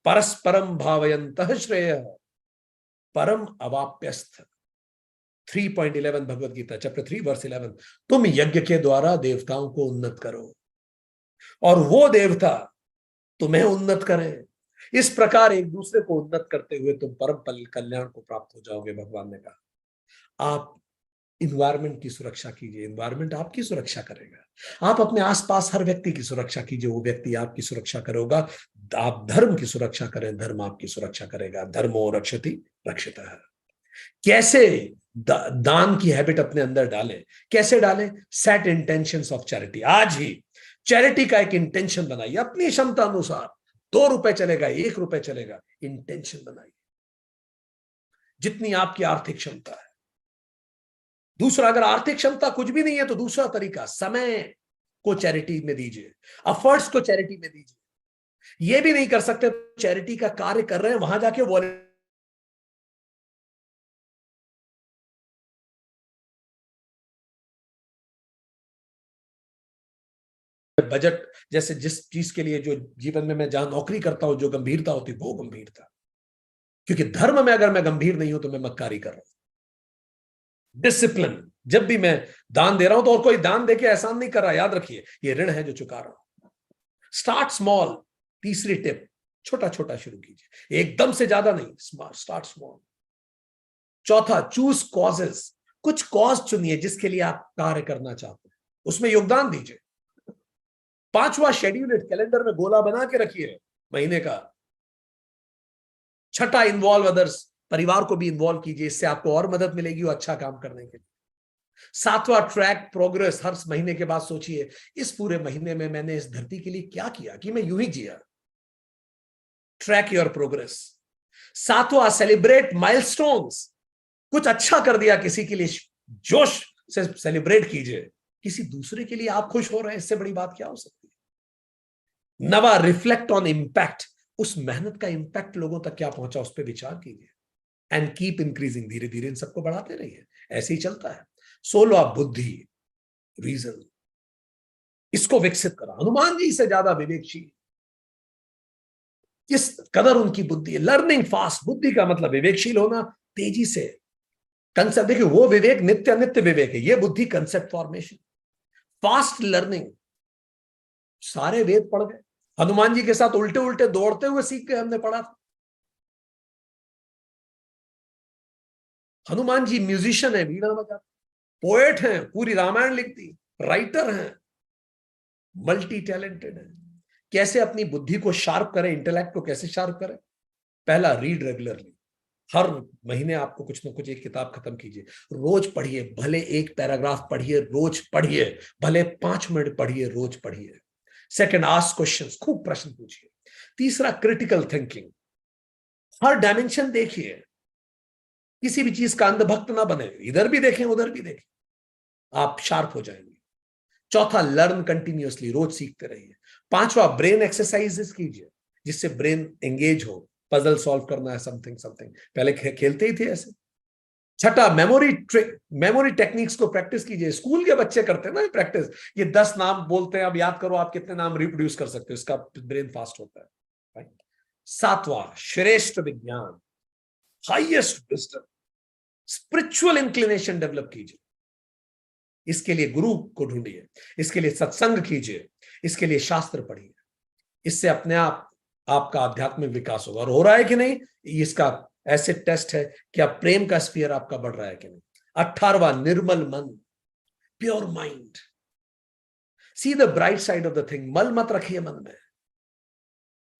परस्परम भावयन्तः श्रेय परम अवाप्यस्थ। 3.11 भगवत गीता चैप्टर 3 वर्स 11। तुम यज्ञ के द्वारा देवताओं को उन्नत करो और वो देवता तुम्हें उन्नत करें। इस प्रकार एक दूसरे को उन्नत करते हुए तुम परम कल्याण को प्राप्त हो जाओगे। भगवान ने कहा आप इन्वायरमेंट की सुरक्षा कीजिए, इन्वायरमेंट आपकी सुरक्षा करेगा। आप अपने आसपास हर व्यक्ति की सुरक्षा कीजिए, वो व्यक्ति आपकी सुरक्षा करेगा। आप धर्म की सुरक्षा करें, धर्म आपकी सुरक्षा करेगा। धर्मो रक्षति रक्षितः। कैसे दान की हैबिट अपने अंदर डालें, कैसे डालें? Set intentions of charity. आज ही चैरिटी का एक इंटेंशन बनाइए अपनी क्षमता अनुसार। 2 रुपए चलेगा, 1 रुपए चलेगा, इंटेंशन बनाइए जितनी आपकी आर्थिक क्षमता है। दूसरा, अगर आर्थिक क्षमता कुछ भी नहीं है तो दूसरा तरीका, समय को चैरिटी में दीजिए, एफर्ट्स को चैरिटी में दीजिए। ये भी नहीं कर सकते चैरिटी का कार्य कर रहे हैं, वहां जाके वॉलंटियर बजट, जैसे जिस चीज के लिए जो जीवन में मैं जहां नौकरी करता हूं जो गंभीरता होती वो गंभीरता, क्योंकि धर्म में अगर मैं गंभीर नहीं हूं तो मैं मक्कारी कर रहा हूं। डिसिप्लिन, जब भी मैं दान दे रहा हूं तो और कोई दान देके एहसान नहीं कर रहा, याद रखिए ये ऋण है जो चुका रहा हूं। Start small. तीसरी टिप, छोटा छोटा शुरू कीजिए, एकदम से ज्यादा नहीं, स्टार्ट स्मॉल। चौथा, चूज कॉजेस। कुछ कॉज चुनिए जिसके लिए आप कार्य करना चाहते हैं, उसमें योगदान दीजिए। 5वां, शेड्यूल इट, कैलेंडर में गोला बना के रखिए महीने का। छठा, इन्वॉल्व अदर्स, परिवार को भी इन्वॉल्व कीजिए, इससे आपको और मदद मिलेगी वो अच्छा काम करने के लिए। 7वां, ट्रैक प्रोग्रेस। हर महीने के बाद सोचिए इस पूरे महीने में मैंने इस धरती के लिए क्या किया कि मैं यूं ही जिया। Track your progress. 7वां, सेलिब्रेट माइलस्टोन्स। कुछ अच्छा कर दिया किसी के लिए, जोश से सेलिब्रेट कीजिए। किसी दूसरे के लिए आप खुश हो रहे हैं, इससे बड़ी बात क्या हो सकती है। 9वां, रिफ्लेक्ट ऑन इंपैक्ट। उस मेहनत का इंपैक्ट लोगों तक क्या पहुंचा, उस पर विचार कीजिए। एंड कीप इंक्रीजिंग, धीरे धीरे इन सबको बढ़ाते रहिए, ऐसे ही चलता है। 16वां, बुद्धि, रीजन, इसको विकसित करा। हनुमान जी से ज्यादा विवेकशील, किस कदर उनकी बुद्धि है। लर्निंग फास्ट, बुद्धि का मतलब विवेकशील होना, तेजी से कंसेप्ट। देखिए वो विवेक नित्य नित्य विवेक है, ये बुद्धि कंसेप्ट फॉर्मेशन। फास्ट लर्निंग, सारे वेद पढ़ गए, हनुमान जी के साथ उल्टे उल्टे दौड़ते हुए सीख के हमने पढ़ा था। हनुमान जी म्यूजिशियन है, वीणा बजाते, पोएट हैं, पूरी रामायण लिखती, राइटर हैं, मल्टी टैलेंटेड है। कैसे अपनी बुद्धि को शार्प करें, इंटेलेक्ट को कैसे शार्प करें? पहला, रीड रेगुलरली। हर महीने आपको कुछ ना कुछ एक किताब खत्म कीजिए, रोज पढ़िए, भले एक पैराग्राफ पढ़िए, रोज पढ़िए, भले 5 मिनट पढ़िए, रोज पढ़िए। सेकंड, आस्क क्वेश्चंस, खूब प्रश्न पूछिए। तीसरा, क्रिटिकल थिंकिंग, हर डायमेंशन देखिए, किसी भी चीज का अंधभक्त ना बने, इधर भी देखें उधर भी देखें। आप शार्प हो जाएंगे। चौथा, लर्न कंटिन्यूअसली, रोज सीखते रहिए। पांचवा, ब्रेन एक्सरसाइजेस कीजिए जिससे ब्रेन एंगेज हो, पजल सॉल्व करना है, समथिंग समथिंग, पहले खेलते ही थे ऐसे। छठा, मेमोरी टेक्निक्स को प्रैक्टिस कीजिए। स्कूल के बच्चे करते हैं ना प्रैक्टिस, ये 10 नाम बोलते हैं, अब याद करो आप कितने नाम रिप्रोड्यूस कर सकते हो, इसका ब्रेन फास्ट होता है। सातवां, श्रेष्ठ विज्ञान, highest wisdom, spiritual inclination develop कीजिए। इसके लिए गुरु को ढूंढिए, इसके लिए सत्संग कीजिए, इसके लिए शास्त्र पढ़िए। इससे अपने आप आपका आध्यात्मिक विकास होगा। और हो रहा है कि नहीं, इसका ऐसे टेस्ट है कि आप प्रेम का स्फीयर आपका बढ़ रहा है कि नहीं। 18वां, निर्मल मन, pure mind. See the bright side of the thing, मल मत रखिए मन में।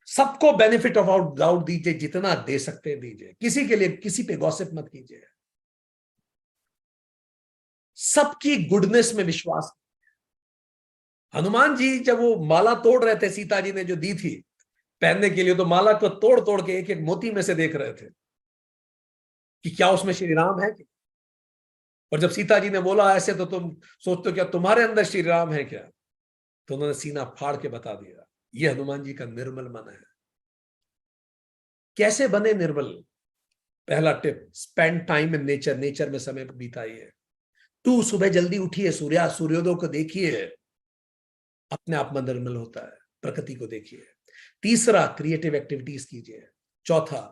सबको बेनिफिट ऑफ डाउट दीजिए, जितना दे सकते हैं दीजिए। किसी के लिए किसी पे गॉसिप मत कीजिए। सबकी गुडनेस में विश्वास। हनुमान जी जब वो माला तोड़ रहे थे, सीता जी ने जो दी थी पहनने के लिए, तो माला को तोड़ तोड़ के एक एक मोती में से देख रहे थे कि क्या उसमें श्री राम है। और जब सीता जी ने बोला ऐसे, तो तुम सोचते हो क्या तुम्हारे अंदर श्री राम है क्या, तो उन्होंने सीना फाड़ के बता दिया। ये हनुमान जी का निर्मल मन है। कैसे बने निर्मल? पहला tip, spend time in nature, nature में समय बिताइए। टू, सुबह जल्दी उठिए, सूर्योदय को देखिए, अपने आप मन निर्मल होता है। प्रकृति को देखिए। तीसरा, क्रिएटिव एक्टिविटीज कीजिए। चौथा,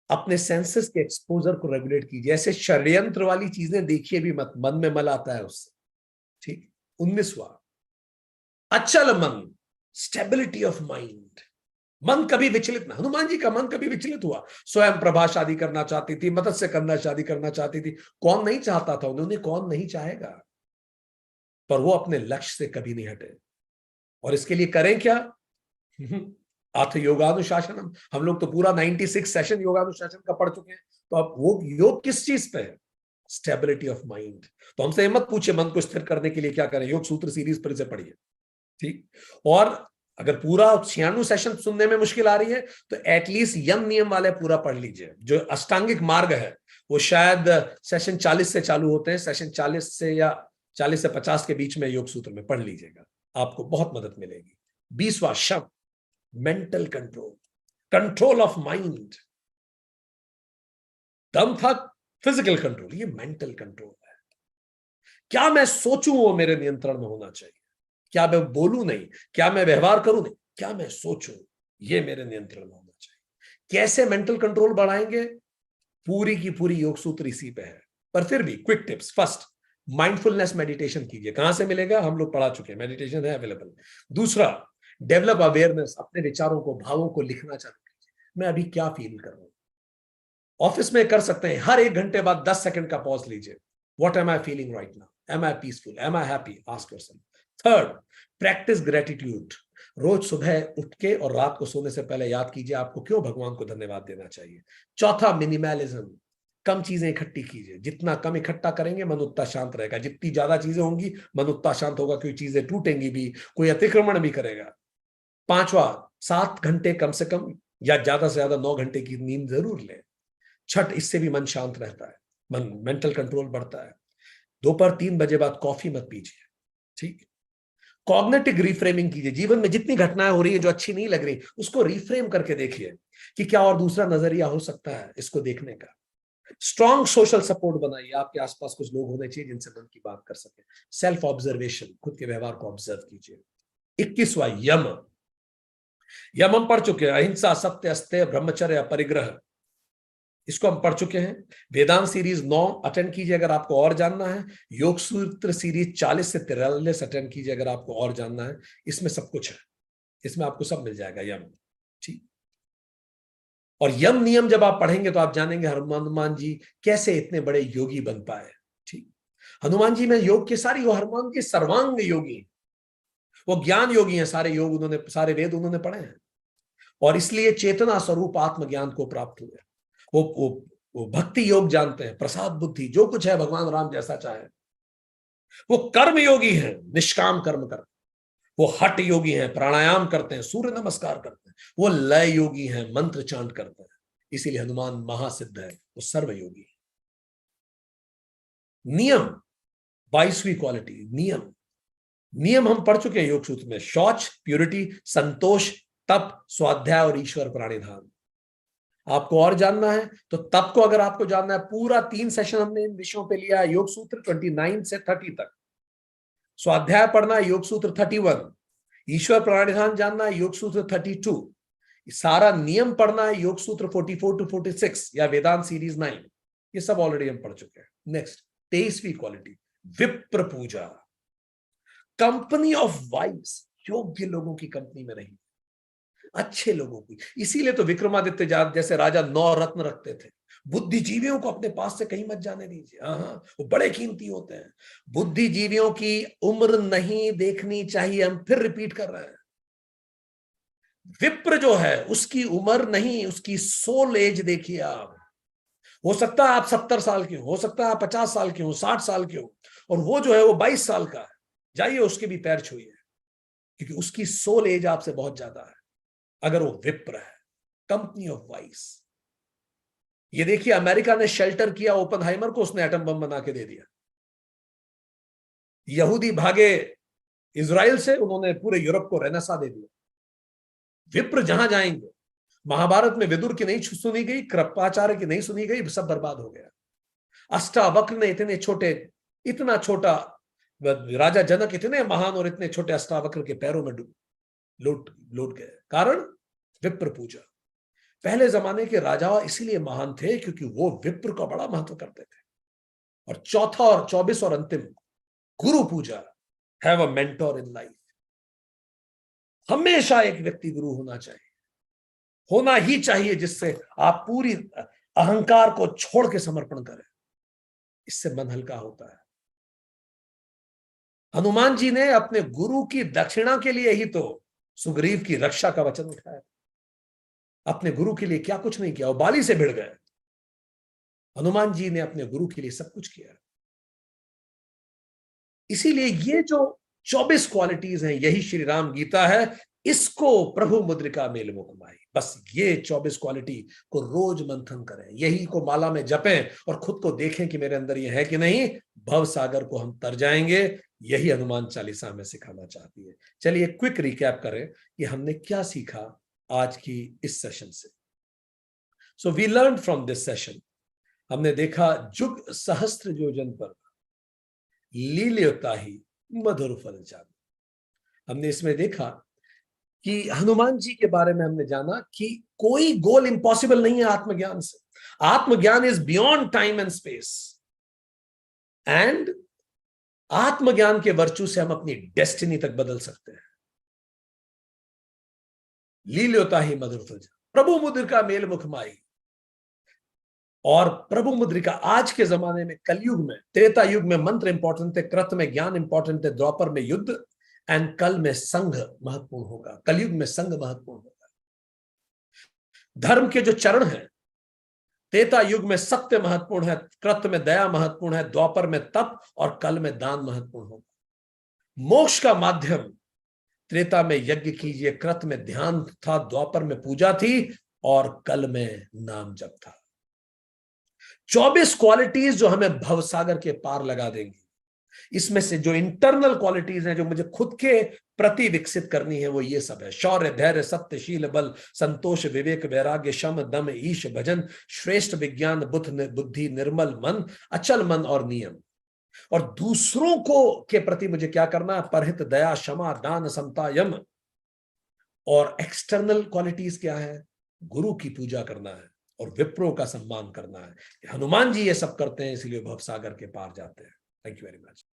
अपने सेंसेस के एक्सपोजर को रेगुलेट कीजिए। ऐसे षड्यंत्र वाली चीजें देखिए भी मत, मन में मल आता है उससे। ठीक। 19वां, अचल मन, स्टेबिलिटी ऑफ माइंड। मन कभी विचलित ना। हनुमान जी का मन कभी विचलित हुआ? स्वयं प्रभा शादी करना चाहती थी, मत्स्य कन्या शादी करना चाहती थी, कौन नहीं चाहता था? उन्होंने, कौन नहीं चाहेगा? पर वो अपने लक्ष्य से कभी नहीं हटे। और इसके लिए करें क्या? अथ योगानुशासनम। हम लोग तो पूरा 96 सेशन योगानुशासन का पढ़ चुके हैं। तो अब वो योग किस चीज पे है? Stability of mind. तो हमसे मत पूछे मन को स्थिर करने के लिए क्या करें, योग सूत्र सीरीज पर इसे पढ़िए। ठीक। और अगर पूरा 96 सेशन सुनने में मुश्किल आ रही है, तो एटलीस्ट यम नियम वाले पूरा पढ़ लीजिए। जो अष्टांगिक मार्ग है वो शायद सेशन 40 से चालू होते हैं, सेशन 40 से या 40 से 50 के बीच में योग सूत्र में पढ़ लीजिएगा, आपको बहुत मदद मिलेगी। 20वां, शब्द, mental control, control of mind. दम था फिजिकल कंट्रोल, ये मेंटल कंट्रोल है। क्या मैं सोचूं वो मेरे नियंत्रण में होना चाहिए। क्या मैं बोलूं नहीं, क्या मैं व्यवहार करूं नहीं, क्या मैं सोचूं ये मेरे नियंत्रण में होना चाहिए। कैसे मेंटल कंट्रोल बढ़ाएंगे? पूरी की पूरी योग सूत्र इसी पे है। पर फिर भी quick tips. First, mindfulness meditation कीजिए। कहां से मिलेगा? हम लोग पढ़ा चुके हैं, मेडिटेशन है अवेलेबल। दूसरा, डेवलप अवेयरनेस, अपने विचारों को, भावों को लिखना चालू कीजिए। मैं अभी क्या फील कर रहा हूं। ऑफिस में कर सकते हैं, हर 1 घंटे बाद 10 सेकंड का पॉज लीजिए। What am I feeling right now? Am I peaceful? Am I happy? Ask yourself. Third, practice gratitude. रोज सुबह उठ के और रात को सोने से पहले याद कीजिए आपको क्यों भगवान को धन्यवाद देना चाहिए। चौथा, मिनिमलिज्म, कम चीजें इकट्ठी कीजिए। जितना कम इकट्ठा करेंगे मन उतना शांत रहेगा। जितनी ज्यादा चीजें होंगी मन उतना शांत होगा, क्योंकि चीजें टूटेंगी भी, कोई अतिक्रमण भी करेगा। पांचवा, 7 घंटे कम से कम या ज्यादा से ज्यादा 9 घंटे की नींद जरूर लें। छठ, इससे भी मन शांत रहता है, मन मेंटल कंट्रोल बढ़ता है। दोपहर 3 बजे बाद कॉफी मत पीजिए। ठीक। कॉग्निटिव रिफ्रेमिंग कीजिए। जीवन में जितनी घटनाएं हो रही है जो अच्छी नहीं लग रही, उसको रिफ्रेम करके देखिए कि क्या और दूसरा नजरिया हो सकता है इसको देखने का। स्ट्रॉन्ग सोशल सपोर्ट बनाइए। आपके आसपास कुछ लोग होने चाहिए जिनसे मन की बात कर सके। सेल्फ ऑब्जर्वेशन, खुद के व्यवहार को ऑब्जर्व कीजिए। 21वां, यम। यम हम पढ़ चुके हैं, अहिंसा, सत्य, अस्तेय, ब्रह्मचर्य, परिग्रह। इसको हम पढ़ चुके हैं। वेदांत सीरीज 9 अटेंड कीजिए अगर आपको और जानना है। योग सूत्र सीरीज 40 से 43 अटेंड कीजिए अगर आपको और जानना है। इसमें सब कुछ है, इसमें आपको सब मिल जाएगा यम। ठीक। और यम नियम जब आप पढ़ेंगे तो आप जानेंगे हनुमान जी कैसे इतने बड़े योगी बन पाए। ठीक। हनुमान जी में योग की सारी, वो हनुमान जी सर्वांग योगी, वो ज्ञान योगी हैं। सारे योग उन्होंने, सारे वेद उन्होंने पढ़े हैं, और इसलिए चेतना स्वरूप आत्मज्ञान को प्राप्त हुए। वो भक्ति योग जानते हैं, प्रसाद बुद्धि, जो कुछ है भगवान राम जैसा चाहे। वो कर्म योगी हैं, निष्काम कर्म करते हैं। वो हठ योगी हैं, प्राणायाम करते हैं, सूर्य नमस्कार करते हैं। वो लय योगी हैं, मंत्र चांट करते हैं। इसीलिए हनुमान महासिद्ध है, वो सर्व योगी है। नियम, 22वीं क्वालिटी नियम। नियम हम पढ़ चुके हैं योग सूत्र में, शौच, प्यूरिटी, संतोष, तप, स्वाध्याय और ईश्वर प्राणिधान। आपको और जानना है तो तप को अगर आपको जानना है, पूरा 3 सेशन हमने इन विषयों पे लिया है, योग सूत्र 29 से 30 तक। स्वाध्याय पढ़ना है योग सूत्र 31, ईश्वर प्राणिधान जानना है योग सूत्र 32, सारा नियम पढ़ना है योग सूत्र 44 टू 46 या वेदांत सीरीज 9। ये सब ऑलरेडी हम पढ़ चुके हैं। नेक्स्ट 23वीं क्वालिटी विप्र पूजा। कंपनी ऑफ वाइब्स, योग्य लोगों की कंपनी में रही, अच्छे लोगों की। इसीलिए तो विक्रमादित्य जैसे राजा 9 रत्न रखते थे। बुद्धिजीवियों को अपने पास से कहीं मत जाने दीजिए, हाँ वो बड़े कीमती होते हैं। बुद्धिजीवियों की उम्र नहीं देखनी चाहिए, हम फिर रिपीट कर रहे हैं। विप्र जो है उसकी उम्र नहीं, उसकी सोल एज देखिए आप। हो सकता है आप 70 साल के हो सकता है आप 50 साल के हो, 60 साल के हो, और वो जो है वो 22 साल का है। जाइए उसके भी पैर छूइए, क्योंकि उसकी सोल एज आपसे बहुत ज्यादा है, अगर वो विप्र है। Company of vice. ये देखिए अमेरिका ने शेल्टर किया ओपनहाइमर को, उसने एटम बम बना के दे दिया। यहूदी भागे इजराइल से, उन्होंने पूरे यूरोप को रेनेसा दे दिया। विप्र जहां जाएंगे, महाभारत में विदुर की नहीं सुनी गई, कृपाचार्य की नहीं सुनी गई, सब बर्बाद हो गया। अष्टावक्र ने इतने छोटे, इतना छोटा, राजा जनक इतने महान और इतने छोटे अष्टावक्र के पैरों में लौट गए। कारण विप्र पूजा। पहले जमाने के राजा इसीलिए महान थे क्योंकि वो विप्र का बड़ा महत्व करते थे। और चौथा और 24 और अंतिम, Guru Puja. Have a mentor in life. हमेशा एक व्यक्ति गुरु होना चाहिए, होना ही चाहिए, जिससे आप पूरी अहंकार को छोड़ के समर्पण करें। इससे मन हल्का होता है। हनुमान जी ने अपने गुरु की दक्षिणा के लिए ही तो सुग्रीव की रक्षा का वचन उठाया। अपने गुरु के लिए क्या कुछ नहीं किया, वो बाली से भिड़ गए। हनुमान जी ने अपने गुरु के लिए सब कुछ किया। इसीलिए ये जो 24 क्वालिटीज हैं, यही श्री राम गीता है। इसको प्रभु मुद्रिका मेल मुखमाई। बस ये 24 क्वालिटी को रोज मंथन करें, यही को माला में जपें और खुद को देखें कि मेरे अंदर ये है कि नहीं। भव सागर को हम तर जाएंगे। यही हनुमान चालीसा में सिखाना चाहती है। चलिए क्विक रिकैप करें कि हमने क्या सीखा आज की इस सेशन से। So we learn from this session. हमने देखा जुग सहस्त्र योजन पर लील्योता ही मधुर फल जान। हमने इसमें देखा कि हनुमान जी के बारे में हमने जाना कि कोई गोल इंपॉसिबल नहीं है आत्मज्ञान से। आत्मज्ञान is beyond time and space, and आत्मज्ञान के वर्चू से हम अपनी डेस्टिनी तक बदल सकते हैं। लील्योता ही मधुर फल जान, प्रभु मुद्रिका मेल मुखमाई। और प्रभु मुद्रिका आज के जमाने में, कलयुग में, त्रेता युग में मंत्र इंपॉर्टेंट थे, कृत में ज्ञान इंपॉर्टेंट थे, द्वापर में युद्ध, एंड कल में संघ महत्वपूर्ण होगा। कलयुग में संघ महत्वपूर्ण होगा। धर्म के जो चरण हैं, त्रेता युग में सत्य महत्वपूर्ण है, कृत में दया महत्वपूर्ण है, द्वापर में तप, और कल में दान महत्वपूर्ण होगा। मोक्ष का माध्यम त्रेता में यज्ञ कीजिए, कृत में ध्यान था, द्वापर में पूजा थी, और कल में नाम जप था। 24 क्वालिटीज जो हमें भवसागर के पार लगा देंगी। इसमें से जो इंटरनल क्वालिटीज हैं, जो मुझे खुद के प्रति विकसित करनी है, वो ये सब है। शौर्य, धैर्य, सत्यशील, बल, संतोष, विवेक, वैराग्य, शम, दम, ईश, भजन, श्रेष्ठ विज्ञान, बुद्धि, निर्मल मन, अचल मन और नियम। और दूसरों को के प्रति मुझे क्या करना है? परहित, दया, क्षमा, दान, समता, यम। और एक्सटर्नल क्वालिटीज क्या है? गुरु की पूजा करना है और विप्रों का सम्मान करना है। हनुमान जी ये सब करते हैं, इसलिए भवसागर के पार जाते हैं। Thank you very much.